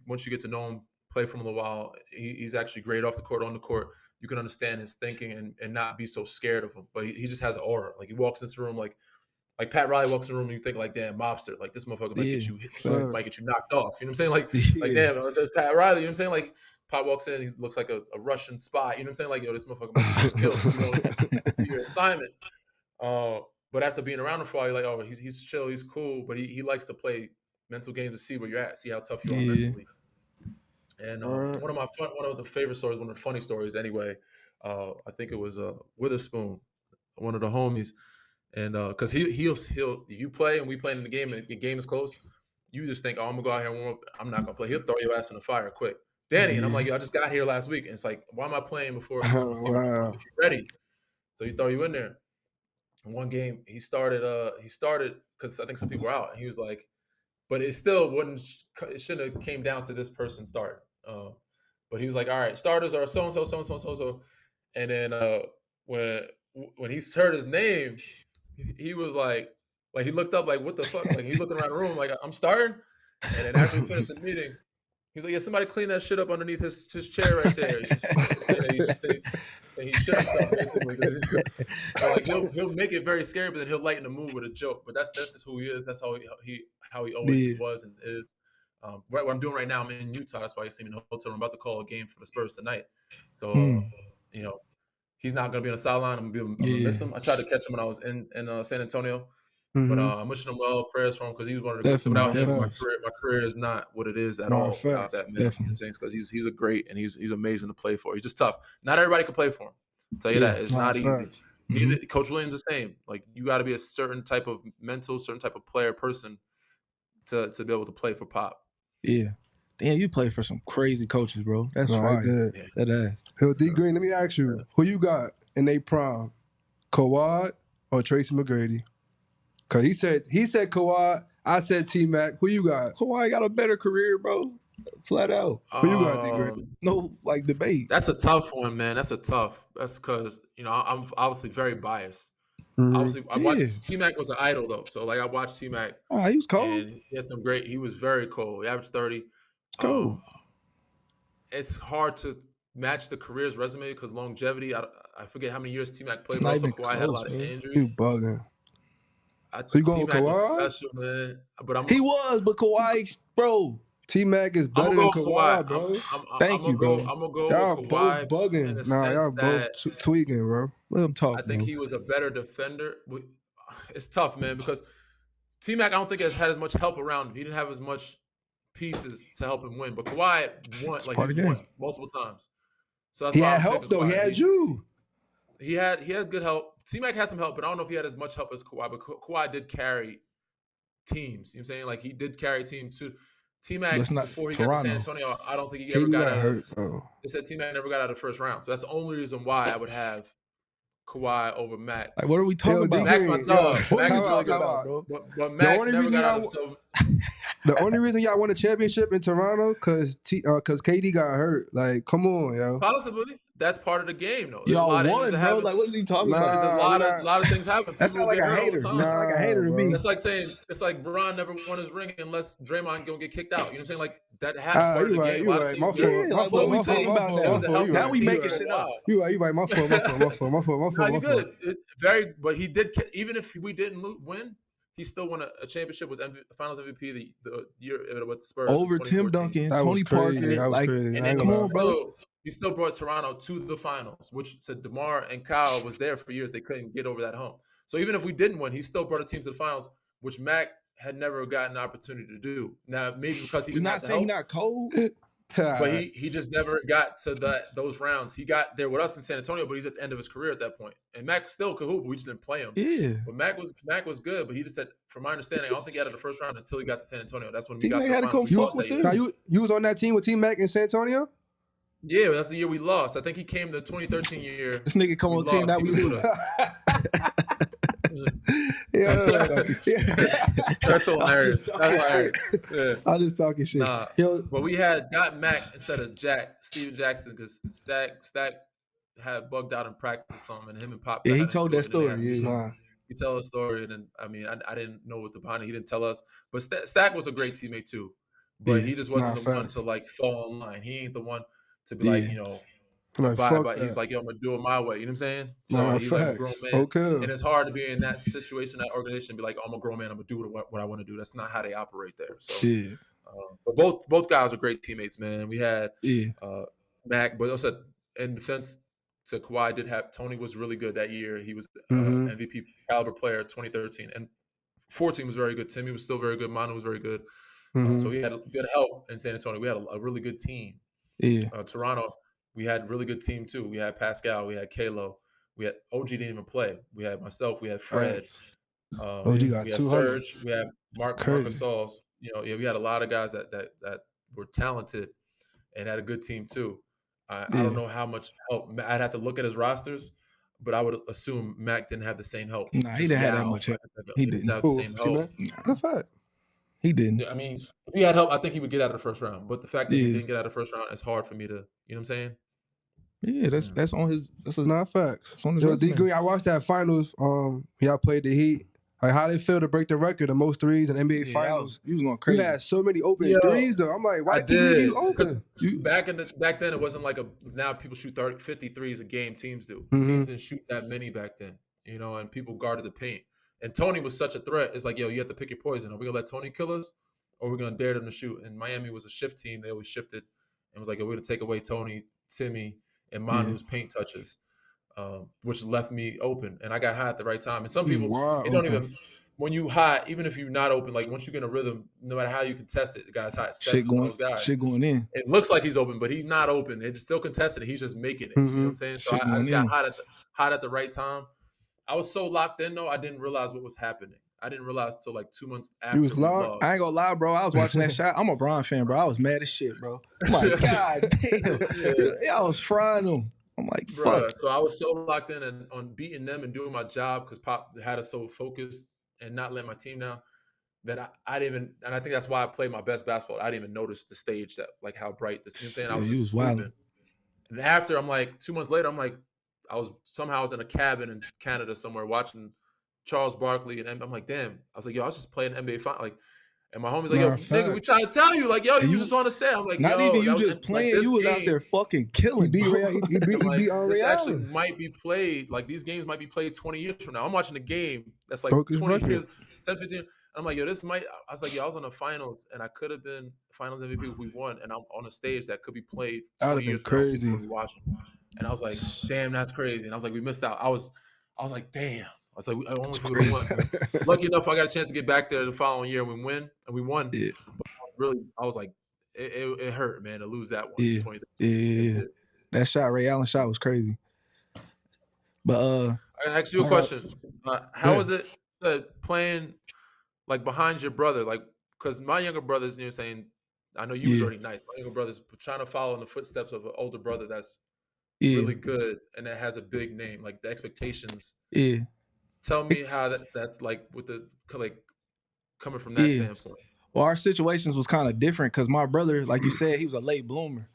Once you get to know him, play for him a while, he's actually great off the court, on the court. You can understand his thinking and not be so scared of him. But he just has an aura. Like he walks into the room like Pat Riley walks in the room and you think like, damn, mobster. Like this motherfucker might get you hit, might get you knocked off. You know what I'm saying? Like damn, it's Pat Riley. You know what I'm saying? Like Pop walks in, he looks like a Russian spy. You know what I'm saying? Like, yo, this motherfucker might get killed. You know, your assignment. But after being around him for a while, you're like, oh, he's chill, he's cool. But he likes to play mental games to see where you're at, see how tough you are mentally. And one of the favorite stories, one of the funny stories anyway, I think it was Witherspoon, one of the homies, and because he'll you play and we playing in the game and the game is close, you just think, oh, I'm gonna go out here and warm up. I'm not gonna play. He'll throw your ass in the fire quick, Danny. And I'm like, yo, I just got here last week, and it's like, why am I playing before if you're ready? So he throw you in there. In one game, he started because I think some people were out, and he was like, but it still it shouldn't have came down to this person starting. But he was like, all right, starters are so and so. And then when he heard his name, he was like he looked up like, what the fuck? Like he looking around the room like, I'm starting. And then after we finished the meeting, he's like, yeah, somebody clean that shit up underneath his chair right there. And he shut himself basically. Like he'll make it very scary, but then he'll lighten the mood with a joke. But that's just who he is. That's how he always was and is. What I'm doing right now, I'm in Utah. That's why you see me in the hotel. I'm about to call a game for the Spurs tonight. So, you know, he's not going to be on the sideline. I'm going to miss him. I tried to catch him when I was in San Antonio. But I'm wishing him well, prayers for him, because he was one of the good. Without him, my career is not what it is at all. Without that man, because he's a great and he's amazing to play for. He's just tough. Not everybody can play for him. I'll tell you that it's not easy. Coach Williams the same. Like you got to be a certain type of mental, certain type of player person to be able to play for Pop. Yeah. Damn, you play for some crazy coaches, bro. That's fire. That ass. Hill D Green, let me ask you, who you got in their prime? Kawhi or Tracy McGrady? Cause he said Kawhi, I said T-Mac. Who you got? Kawhi got a better career, bro. Flat out. Who you got, D Green? No, like debate. That's a tough one, man. That's because, you know, I'm obviously very biased. Obviously, I watched T-Mac was an idol though, so like I watched T-Mac. Oh, he was cold. And he had some great. He was very cold. He averaged 30. Cold. It's hard to match the career's resume because longevity. I forget how many years T-Mac played. But also Kawhi had a lot of injuries. You bugging. So you going with Kawhi? Special, man. But but Kawhi, bro. T-Mac is better than Kawhi, bro. Thank you, bro. I'm gonna go y'all with Kawhi. Both bugging. Y'all both tweaking, bro. Let him talk. I think he was a better defender. It's tough, man, because T-Mac I don't think has had as much help around him. He didn't have as much pieces to help him win. But Kawhi won, he's won multiple times. So that's he had help though. He had you. He had good help. T-Mac had some help, but I don't know if he had as much help as Kawhi. But Kawhi did carry teams. You know what I'm saying? Like he did carry a team too. T-Mac, before he got to San Antonio, I don't think he ever got hurt. They said T-Mac never got out of the first round. So that's the only reason why I would have Kawhi over Mac. Like, what are we talking about? Mac's my dog. What are you talking about, bro? But Mac never got out of The only reason y'all won a championship in Toronto cause KD got hurt. Like, come on, yo. Possibly. That's part of the game, though. There's a Y'all lot of won, injuries that bro. happen. Like, what is he talking about? There's a lot of things happen. That People sound like get a hurt all the hater. time. You sound like a hater to me. It's like saying it's like Bron never won his ring unless Draymond gonna get kicked out. You know what I'm saying? Like that happens part of the game. You right. My fault. Yeah, like, what we talking about now? Now we making right. shit up. You right. My fault. No, you're good. But he did. Even if we didn't win, he still won a championship. Was Finals MVP the year with the Spurs over Tim Duncan, Tony Parker. That was crazy. And then come on, bro. He still brought Toronto to the finals, which said DeMar and Kyle was there for years. They couldn't get over that hump. So even if we didn't win, he still brought a team to the finals, which Mac had never gotten an opportunity to do. Now maybe because he didn't have the help, he's not cold, but he just never got to those rounds. He got there with us in San Antonio, but he's at the end of his career at that point. And Mac still could hoop, but we just didn't play him. Yeah, but Mac was good, but he just said, from my understanding, I don't think he had it the first round until he got to San Antonio. That's when we got to the finals. Now you was on that team with Team Mac in San Antonio? Yeah, that's the year we lost. I think he came the 2013 year. This nigga come on team that we lose. That's hilarious. I'm just talking shit. Nah, but we got Mac instead of Steven Jackson, because Stack had bugged out in practice or something, and him and Pop. Yeah, he told that story. He tell a story, and then I didn't know what the behind it. He didn't tell us, but Stack was a great teammate too. But he just wasn't the one to like fall in line. He ain't the one to be like, he's like, yo, I'm gonna do it my way. You know what I'm saying? So he's like a grown man. Okay. And it's hard to be in that situation, that organization, and be like, oh, I'm a grown man, I'm gonna do what I want to do. That's not how they operate there. So but both guys are great teammates, man. We had Mac, but also in defense to Kawhi, Tony was really good that year. He was MVP caliber player 2013. And 14 was very good. Timmy was still very good. Manu was very good. So he had good help in San Antonio. We had a really good team. Toronto, we had a really good team too. We had Pascal, we had Kalo, we had OG didn't even play. We had myself, we had Fred. OG got we had 200. Serge, we had Marcus Sauce. We had a lot of guys that were talented and had a good team too. I don't know how much help. I'd have to look at his rosters, but I would assume Mac didn't have the same help. Nah, he didn't have that much help. He didn't have the same help. That's fact. He didn't. I mean, if he had help, I think he would get out of the first round. But the fact that he didn't get out of the first round, it's hard for me to, you know what I'm saying? Yeah, that's on his. That's a fact. That's on his D-Green, I watched that finals. Y'all played the Heat. Like, how they feel to break the record, the most threes in NBA finals. You was going crazy. You had so many open threes, though. I'm like, why did you open? Back then, it wasn't like now people shoot 50 threes a game. Teams do. Teams didn't shoot that many back then, and people guarded the paint. And Tony was such a threat. It's like, yo, you have to pick your poison. Are we gonna let Tony kill us, or are we gonna dare them to shoot? And Miami was a shift team. They always shifted, and was like, yo, we're gonna take away Tony, Timmy, and Manu's paint touches, which left me open. And I got hot at the right time. And some people, don't even. When you hot, even if you're not open, like once you get in a rhythm, no matter how you contest it, the guy's hot. Shit going in. It looks like he's open, but he's not open. It's still contested. He's just making it. You know what I'm saying? So I just got hot at the right time. I was so locked in, though, I didn't realize what was happening. I didn't realize until like 2 months after. You was locked? I ain't gonna lie, bro. I was watching that shot. I'm a Bron fan, bro. I was mad as shit, bro. I'm like, God damn. I was frying them. I'm like, fuck. So I was so locked in on beating them and doing my job because Pop had us so focused and not letting my team down that I didn't even, and I think that's why I played my best basketball. I didn't even notice the stage, that like how bright this. You know what I'm saying? I was wild. And after, I'm like 2 months later, I'm like, I was in a cabin in Canada somewhere watching Charles Barkley, and I'm like, damn. I was like, yo, I was just playing NBA final, like, and my homie's like, yo, nigga, we trying to tell you, like, yo, you was just on the stand. I'm like, not even you just playing, like, you was out there fucking killing. He beat on this Real. Actually might be played, like these games might be played 20 years from now. I'm watching a game that's like 20 years, 10, 15. I'm like, yo, I was like, yo, I was on the finals, and I could have been finals MVP if we won, and I'm on a stage that could be played 20 years crazy. From now, watching. And I was like, damn, that's crazy. And I was like, we missed out. I was like, damn. I was like, I only would have won. Lucky enough, I got a chance to get back there the following year and we win, and we won. Yeah. But really, I was like, it hurt, man, to lose that one. Yeah. That shot, Ray Allen shot, was crazy. But I can ask you a question. How was it playing like behind your brother? Like, because my younger brothers, you're saying, I know you was already nice. My younger brother's trying to follow in the footsteps of an older brother that's really good and that has a big name. Like the expectations. Yeah. Tell me how that's like with the like coming from that standpoint. Well, our situations was kind of different because my brother, like you said, he was a late bloomer.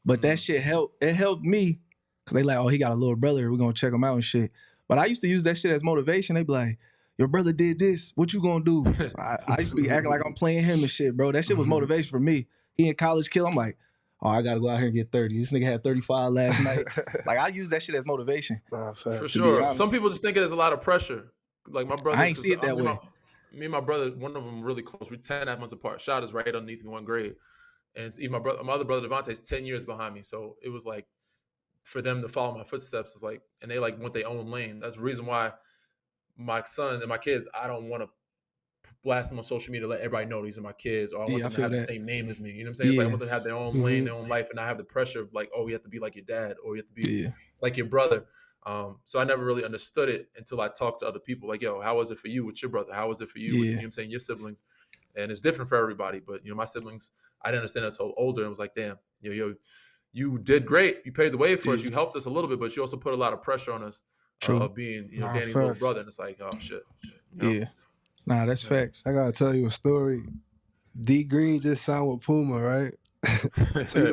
But that shit helped. It helped me because they like, oh, he got a little brother. We're gonna check him out and shit. But I used to use that shit as motivation. They be like, your brother did this. What you gonna do? So I used to be acting like I'm playing him and shit, bro. That shit was motivation for me. He in college kill. I'm like, oh, I gotta go out here and get 30. This nigga had 35 last night. Like I use that shit as motivation. For sure. Some people just think it is a lot of pressure. Like my brother, I ain't see it that way. Me and my brother, one of them really close. We're 10.5 months apart. Shot is right underneath me, 1 grade. And even my other brother Devontae's 10 years behind me. So it was like for them to follow my footsteps is like, and they like went their own lane. That's the reason why my son and my kids, I don't want to blast them on social media to let everybody know these are my kids, or I want them to have the same name as me. You know what I'm saying? It's like I want them to have their own lane, their own life, and not have the pressure of like, oh, you have to be like your dad, or you have to be like your brother. So I never really understood it until I talked to other people. Like, yo, how was it for you with your brother? How was it for you? With, you know what I'm saying? Your siblings. And it's different for everybody. But, my siblings, I didn't understand that until older. And was like, damn, you did great. You paved the way for us. You helped us a little bit, but you also put a lot of pressure on us of being, Danny's little brother. And it's like, oh, shit. Yeah. Nah, that's facts. I got to tell you a story. D Green just signed with Puma, right? So you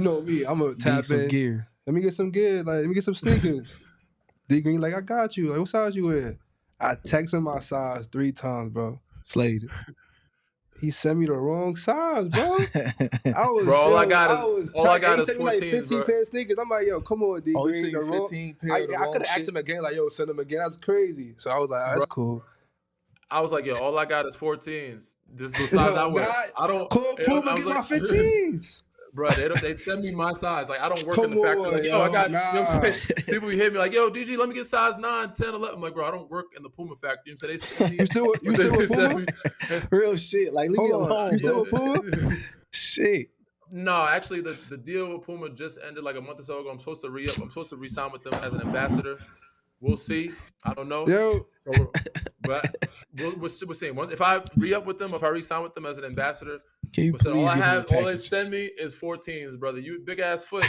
know me. I'm a tap in. Gear. Let me get some gear. Like, let me get some sneakers. D Green, like, I got you. Like, what size you in? I text him my size 3 times, bro. Slayed it. He sent me the wrong size, bro. All I got is 14, like 15 pair of sneakers. I'm like, yo, come on, D Green. You 15 pair I could have asked him again, like, yo, send him again. That's crazy. So I was like, that's cool. I was like, yo, all I got is 14s. This is the size I wear. I don't. Call Puma, get my 15s. Bro, they send me my size. Like, I don't work in the factory. Like, yo, I got, you know what I'm saying? People hit me like, yo, DG, let me get size 9, 10, 11. I'm like, bro, I don't work in the Puma factory. So they send me. You still with Puma? Real shit. Like, leave me alone. You still with Puma? Shit. No, actually, the deal with Puma just ended like a month or so ago. I'm supposed to re-up. I'm supposed to re-sign with them as an ambassador. We'll see. I don't know. Yo. But we're seeing. If I re-up with them, if I re-sign with them as an ambassador, all they send me is 14s, brother. You big ass foot.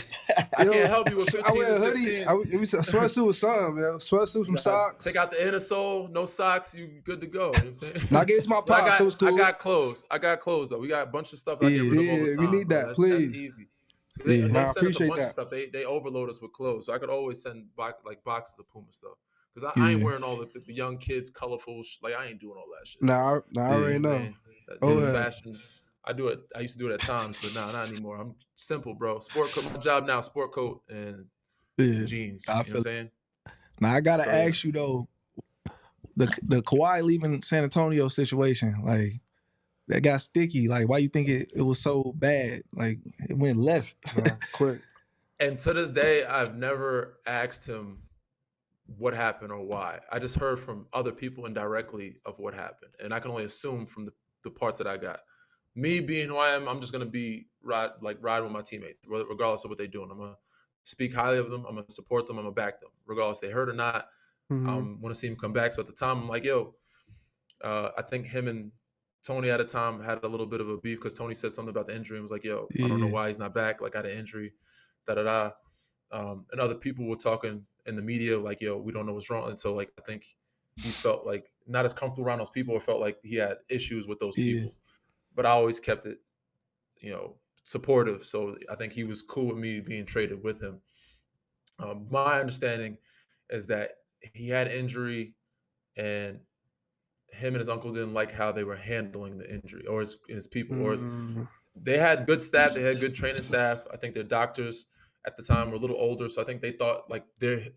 I can't help you with 15s. I wear a hoodie. I sweatsuit with something, man. Sweatsuit, some socks. Take out the inner sole, no socks. You good to go. You know what I'm saying? Now I gave it to my pops. So it's cool. I got clothes though. We got a bunch of stuff. I get rid of all the time, we need that, please. That's easy. So they send us a bunch of stuff. They overload us with clothes, so I could always send boxes of Puma stuff. Because I ain't wearing all the young kids colorful like I ain't doing all that shit. Nah, I already know. Fashion. I do it. I used to do it at times, but not anymore. I'm simple, bro. Sport coat. My job now, sport coat and jeans. You know what I'm saying? Now I gotta ask you though, the Kawhi leaving San Antonio situation, like that got sticky. Like, why you think it was so bad? Like it went left quick. And to this day, I've never asked him what happened or why. I just heard from other people indirectly of what happened, and I can only assume from the parts that I got. Me being who I am, I'm just gonna be ride with my teammates, regardless of what they're doing. I'm gonna speak highly of them. I'm gonna support them. I'm gonna back them, regardless if they hurt or not. Want to see him come back. So at the time, I'm like, yo, I think him and Tony at a time had a little bit of a beef because Tony said something about the injury and was like, yo, I don't know why he's not back. Like, I had an injury, da-da-da. And other people were talking in the media like, yo, we don't know what's wrong. And so, like, I think he felt like not as comfortable around those people or felt like he had issues with those people. But I always kept it, supportive. So I think he was cool with me being traded with him. My understanding is that he had injury and him and his uncle didn't like how they were handling the injury or his people. Or they had good staff. They had good training staff. I think their doctors at the time were a little older. So I think they thought like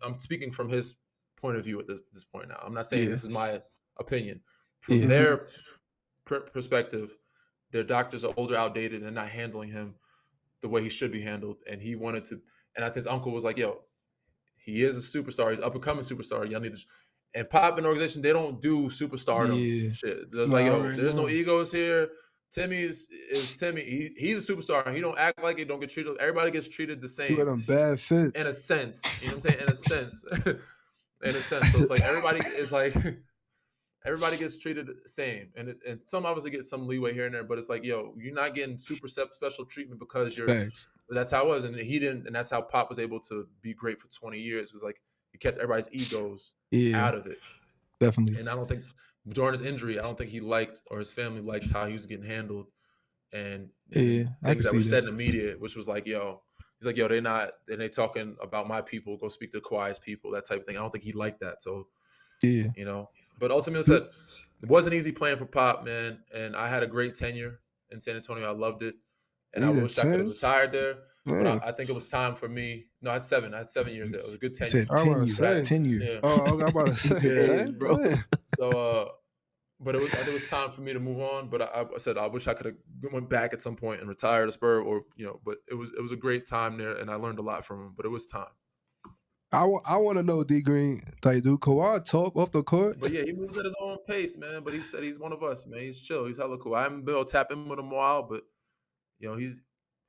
I'm speaking from his point of view at this point now. I'm not saying this is my opinion. From their perspective, their doctors are older, outdated, and not handling him the way he should be handled. And he wanted to, and I think his uncle was like, yo, he is a superstar. He's up and coming superstar. Y'all need to, and Pop and organization, they don't do superstardom shit. There's there's no egos here. Timmy is Timmy. He's a superstar. He don't act like it. Don't get treated. Everybody gets treated the same. You got them bad fits. In a sense. You know what I'm saying? In a sense. In a sense. So it's like everybody is like, everybody gets treated the same. And some obviously get some leeway here and there, but it's like, yo, you're not getting super special treatment because you're, that's how it was. And he didn't, and that's how Pop was able to be great for 20 years. It's like, he kept everybody's egos out of it. Definitely. And I don't think during his injury, I don't think he liked or his family liked how he was getting handled and Yeah, I can things that see were that. said in the media, which was like, yo, he's like, yo, they talking about my people, go speak to Kawhi's people, that type of thing. I don't think he liked that. So, Yeah, you know, but ultimately said it wasn't easy playing for Pop, man. And I had a great tenure in San Antonio. I loved it. And I Either wish I could have 10. retired there. But Man, I think it was time for me. No, I had 7. I had 7 years there. It was a good I tenure. said I'm about to tenure, But say. tenure. yeah. Oh, okay, I'm about to He say said, 10. bro. Man. So, but I think it was time for me to move on. But I said I wish I could have went back at some point and retired a Spur, or But it was a great time there, and I learned a lot from him. But it was time. I want to know, D Green, like, do Kawhi talk off the court? But yeah, he moves at his own pace, man. But he said he's one of us, man. He's chill. He's hella cool. I haven't been able to tap in with him a while, but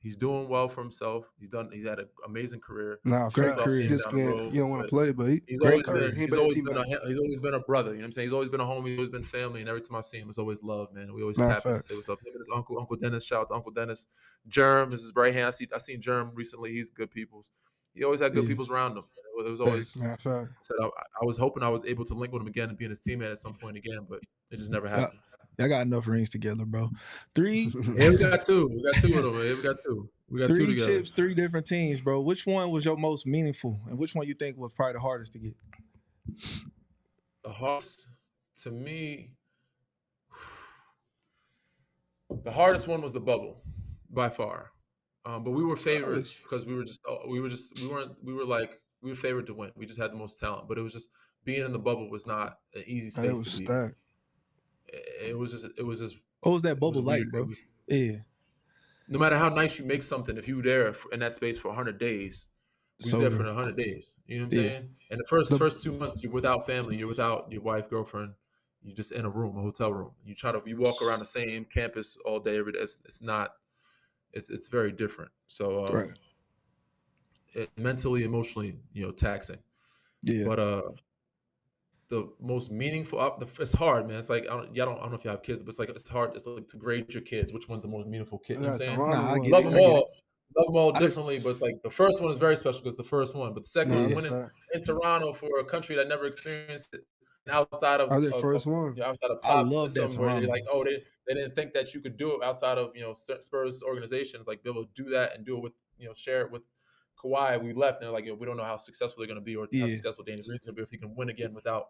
he's doing well for himself. He's had an amazing career. Nah, Great facts. I've career. seen him Just down the can't. road, You don't want to but play, but he's Great always career. been he ain't been a teammate. he's always been a brother. You know what I'm saying? He's always been a homie. He's always been family. And every time I see him, it's always love, man. We always Nah, tap in and facts. say what's up. Look at his Uncle Dennis. Shout out to Uncle Dennis. Germ is his right hand. I seen Germ recently. He's good people's. He always had good Yeah. people's around him. It was Facts. always. Nah, facts. Said I was hoping I was able to link with him again and be his teammate at some point again, but it just never Yeah, happened. y'all got enough rings together, bro. 3 Yeah, we got 2. We got 2 of them. Man. We got 2. We got 2 3 together. chips, 3 different teams, bro. Which one was your most meaningful, and which one you think was probably the hardest to get? The hardest to me, the hardest one was the bubble, by far. But we were favored Nice. because we were favored to win. We just had the most talent, but it was just being in the bubble was not an easy It space was to be. stacked. It was just What was that it bubble was like, weird. bro? It was Yeah, no matter how nice you make something, if you were there in that space for 100 days, we was so there for good. 100 days. You know what I'm Yeah, saying? And the The first 2 months, you're without family, you're without your wife, girlfriend. You're just in a room, a hotel room. You walk around the same campus all day, every day. It's not. It's very different. So right. mentally, emotionally, taxing. Yeah, But the most meaningful, it's hard, man. It's like I don't know if you have kids, but it's hard. It's like to grade your kids. Which one's the most meaningful kid? You know what I'm saying? Toronto nah, I one. get Love it. them I get it. all. Love them all I just, differently, but it's like the first one is very special because the first one. But the second Nah, one, yeah, that's winning fact. in Toronto for a country that never experienced it, and outside I did first one. outside of I Pop love that system, where they Toronto like, one. oh, they didn't think that you could do it outside of Spurs organizations, like be able to do that and do it with share it with Kawhi. We left and they're like, we don't know how successful they're going to be or how Yeah, successful Danny Green's going to be if he can win again without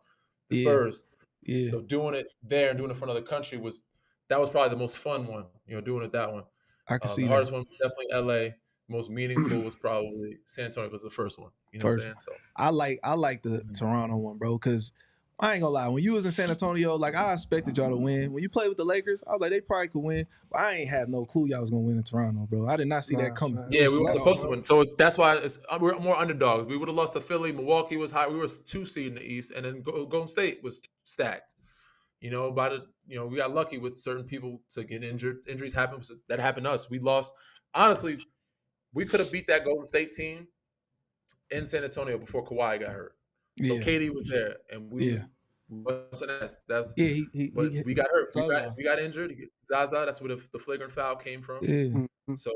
the yeah, Spurs. yeah. So doing it there and doing it in front of the country was probably the most fun one. Doing it that one. I can The see that hardest one was definitely LA. Most meaningful was probably San Antonio because the first one. You know what I'm first. saying? So I like the Toronto one, bro, because I ain't gonna lie. When you was in San Antonio, like I expected y'all to win. When you played with the Lakers, I was like they probably could win, but I ain't have no clue y'all was gonna win in Toronto, bro. I did not see Nah, that coming. fact. It yeah, was we were love, supposed to bro. win. So that's why we're more underdogs. We would have lost to Philly. Milwaukee was high. We were 2 seed in the East, and then Golden State was stacked. We got lucky with certain people to get injured. Injuries happen. That happened to us. We lost. Honestly, we could have beat that Golden State team in San Antonio before Kawhi got hurt. So Yeah, KD was there, and yeah, that's yeah. but He we got hurt. Zaza. We got injured. Zaza. That's where the flagrant foul came from. Yeah, Mhm. So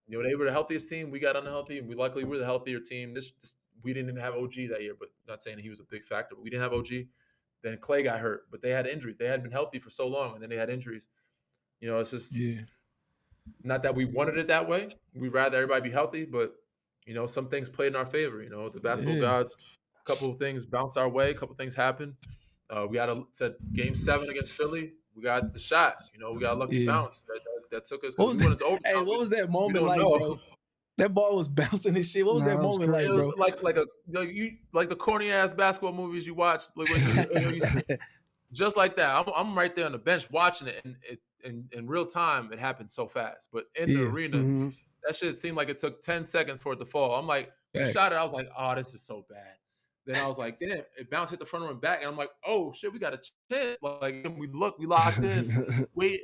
they were the healthiest team. We got unhealthy, and we luckily were the healthier team. This we didn't even have OG that year, but not saying he was a big factor. But we didn't have OG. Then Clay got hurt, but they had injuries. They had been healthy for so long, and then they had injuries. It's just yeah, not that we wanted it that way. We'd rather everybody be healthy, but some things played in our favor. The basketball yeah. gods, a couple of things bounced our way, a couple of things happened. We got game 7 against Philly. We got the shot. We got a lucky Yeah. bounce that took us What because was we went that? into overtime. Hey, what was that We moment don't like, know. bro? That ball was bouncing and shit. What was Nah, that that was moment like, crazy. bro? Like the corny ass basketball movies you watch, like just like that. I'm right there on the bench watching it, and in real time it happened so fast. But in the Yeah. arena, Mm-hmm. that shit seemed like it took 10 seconds for it to fall. I'm like, you shot Facts. it. I was like, oh, this is so bad. Then I was like, damn, it bounced, hit the front room and back. And I'm like, oh, shit, we got a chance. Like, we locked in. Wait.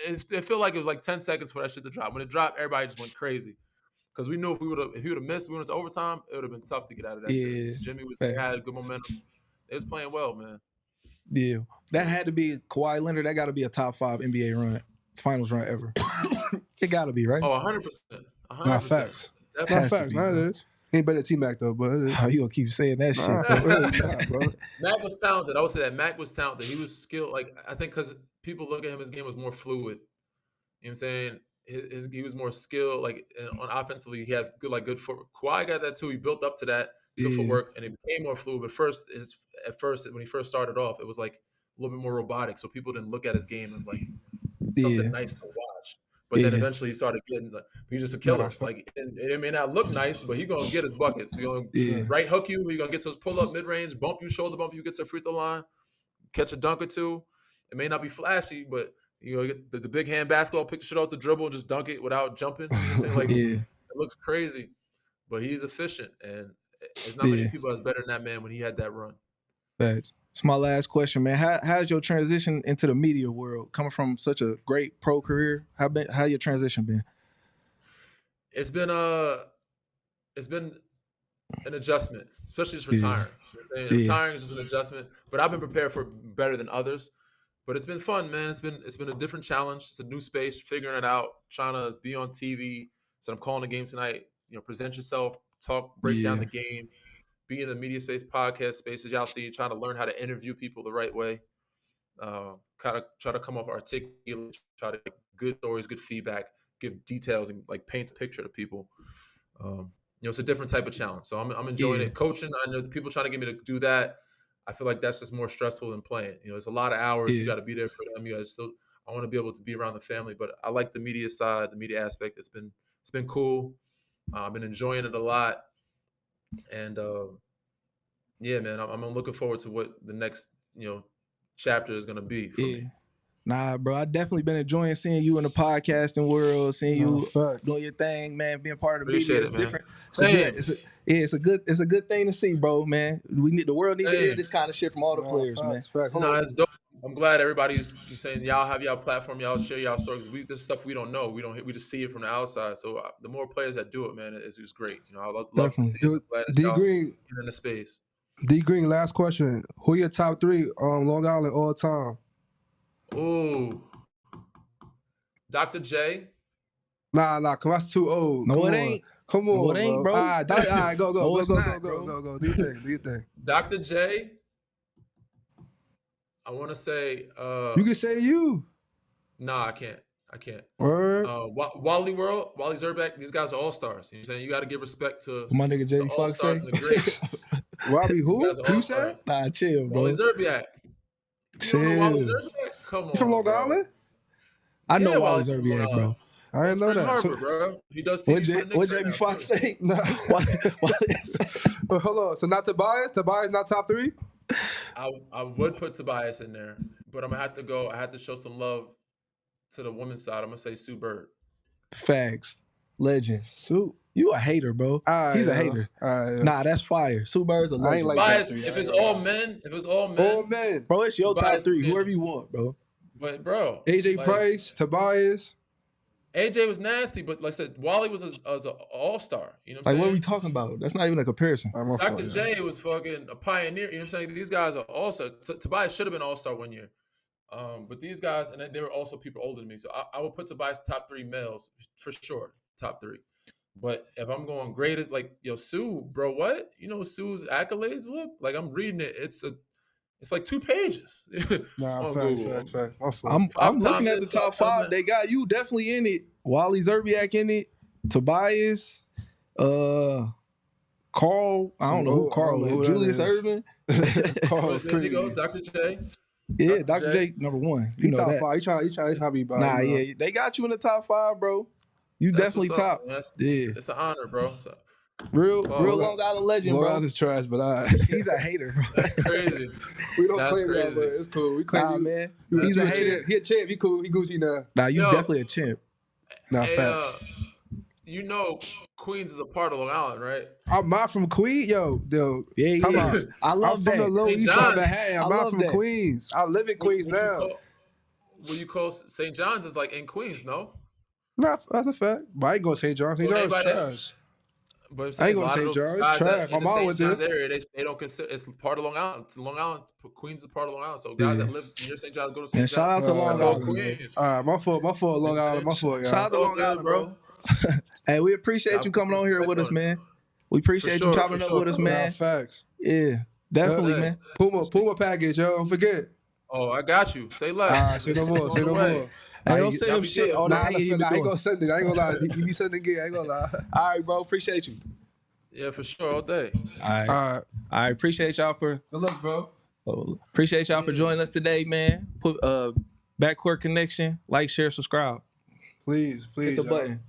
It felt like it was like 10 seconds for that shit to drop. When it dropped, everybody just went crazy. Because we knew if he would have missed, we went into overtime, it would have been tough to get out of that Yeah. series. Jimmy Facts. had good momentum. They was playing well, man. Yeah. That had to be Kawhi Leonard. That got to be a top 5 NBA run, finals run ever. It got to be, right? Oh, 100%. Nah, 100%. facts. That's Nah, Has to facts. be, Nah, bro. it is. Ain't better than T-Mac though, but Oh, you gonna keep saying that shit? for real, nah, bro. Mac was talented. I would say that Mac was talented. He was skilled. Like I think because people look at him, his game was more fluid. You know what I'm saying? He was more skilled. Like on offensively, he had good footwork. Kawhi got that too. He built up to that good footwork, and it became more fluid. But at first, when he first started off, it was like a little bit more robotic. So people didn't look at his game as like something nice to watch. But then eventually he started getting he's just a killer. Like it may not look nice, but he's gonna get his buckets. He's gonna right hook you. He's gonna get to his pull up mid range, bump you, shoulder bump you, get to the free throw line, catch a dunk or two. It may not be flashy, but you get the big hand basketball, pick the shit off the dribble and just dunk it without jumping. You know what I'm saying? Like it looks crazy, but he's efficient, and there's not many people that's better than that man when he had that run. Thanks. It's my last question, man. How's your transition into the media world coming from such a great pro career? How your transition been? It's been an adjustment, especially just retiring. You know retiring is just an adjustment, but I've been prepared for better than others. But it's been fun, man. It's been a different challenge. It's a new space, figuring it out, trying to be on TV. So I'm calling the game tonight. You know, present yourself, talk, break down the game. Be in the media space, podcast spaces, y'all see, trying to learn how to interview people the right way. Kind of try to come off articulate, try to get good stories, good feedback, give details, and like paint a picture to people. It's a different type of challenge. So I'm enjoying it. Coaching, I know the people trying to get me to do that. I feel like that's just more stressful than playing. It's a lot of hours. You got to be there for them. I want to be able to be around the family, but I like the media side, the media aspect. It's been cool. I've been enjoying it a lot. And man, I'm looking forward to what the next chapter is gonna be for me. Nah, bro, I definitely been enjoying seeing you in the podcasting world, seeing you doing your thing, man. Being part of the media is different. It's a good thing to see, bro, man. The world need to hear this kind of shit from all the players, man. No, that's dope. I'm glad everybody's saying y'all have y'all platform, y'all share y'all stories. This stuff we don't know. We just see it from the outside. So the more players that do it, man, it's great. I love to see it. D Green in the space. D Green, last question. Who are your top three on Long Island all time? Ooh, Dr. J. Nah, cause that's too old. No, it ain't. Come on, no, it ain't, bro. All right, go. No, Do your thing. Dr. J. I want to say. You can say you. Nah, I can't. Word. Wally Zerbeck. These guys are all stars. You know what I'm saying? You got to give respect to my nigga JB Fox and the greats. Robbie who? Who said? Nah, chill, bro. Wally Zerbeck. Chill. You don't know Wally Zerbeck? Come on. You from Long Island? I know Wally Zerbeck, bro. I didn't know that. Harbor, bro. He does TV for the Knicks. What JB Fox say? No. But hold on. So not Tobias? Tobias not top three? I would put Tobias in there, but I'm gonna have to go. I have to show some love to the women's side. I'm gonna say Sue Bird. Facts. Legend. Sue. You a hater, bro. He's a hater. Nah, that's fire. Sue Bird's a legend. Like Tobias, if it's all men. All men. Bro, it's your Tobias, top three. Whoever you want, bro. But bro. AJ Price, Tobias. AJ was nasty, but like I said, Wally was an all-star. You know what I'm saying? What are we talking about? That's not even a comparison. Dr. J was fucking a pioneer. You know what I'm saying? These guys are all-stars. Tobias should have been all-star one year. But these guys, and they were also people older than me. So I would put Tobias top three males for sure. Top three. But if I'm going greatest, like, Sue, bro, what? You know Sue's accolades look? Like, I'm reading it. It's like 2 pages. Nah, fact. I'm looking at the top 5. They got you definitely in it. Wally Zerbiak in it. Tobias. Carl. I don't know who Carl is. Julius Erving. Carl's crazy. There you go, Dr. J. Yeah, Dr. J, number 1. You top 5. You trying to be by. Nah, yeah. They got you in the top 5, bro. You definitely top. It's an honor, bro. Real Long Island legend, bro. Long Island's trash, but he's a hater, bro. That's crazy. We don't claim that, but it's cool. We claim man. He's a hater. He a champ. He cool. He Gucci now. Nah, you definitely a champ. Nah, facts. Queens is a part of Long Island, right? I'm not from Queens, yo. Yeah. I love I'm that. from the Lower East Side of Manhattan. I'm not from Queens. I live in Queens now. What you call St. John's is like in Queens, no? Nah, that's a fact. But I ain't going to St. John's. St. John's is trash. But I ain't going to St. John's. It's trash. My mom went there. They don't consider it's part of Long Island. It's Long Island. Queens is part of Long Island. So guys that live near St. John's go to St. John's. And shout out to Long Island. My fault, Long Island. My fault, y'all. Shout out to Long Island, bro. Hey, we appreciate you coming on here with us, man. We appreciate you chopping up with us, man. Nah, facts. Yeah, definitely, man. Puma package, yo. Don't forget. Oh, I got you. Say less. Say no more. Say no more. Hey, don't send him shit. All this hanging he be I ain't doing. gonna send it. I ain't gonna lie. You be sending it. I ain't gonna lie. All right, bro. Appreciate you. Yeah, for sure. All day. All right. Appreciate y'all for. Good luck, bro. Appreciate y'all for joining us today, man. Put Backcourt Connection. Like, share, subscribe. Please. Hit the button.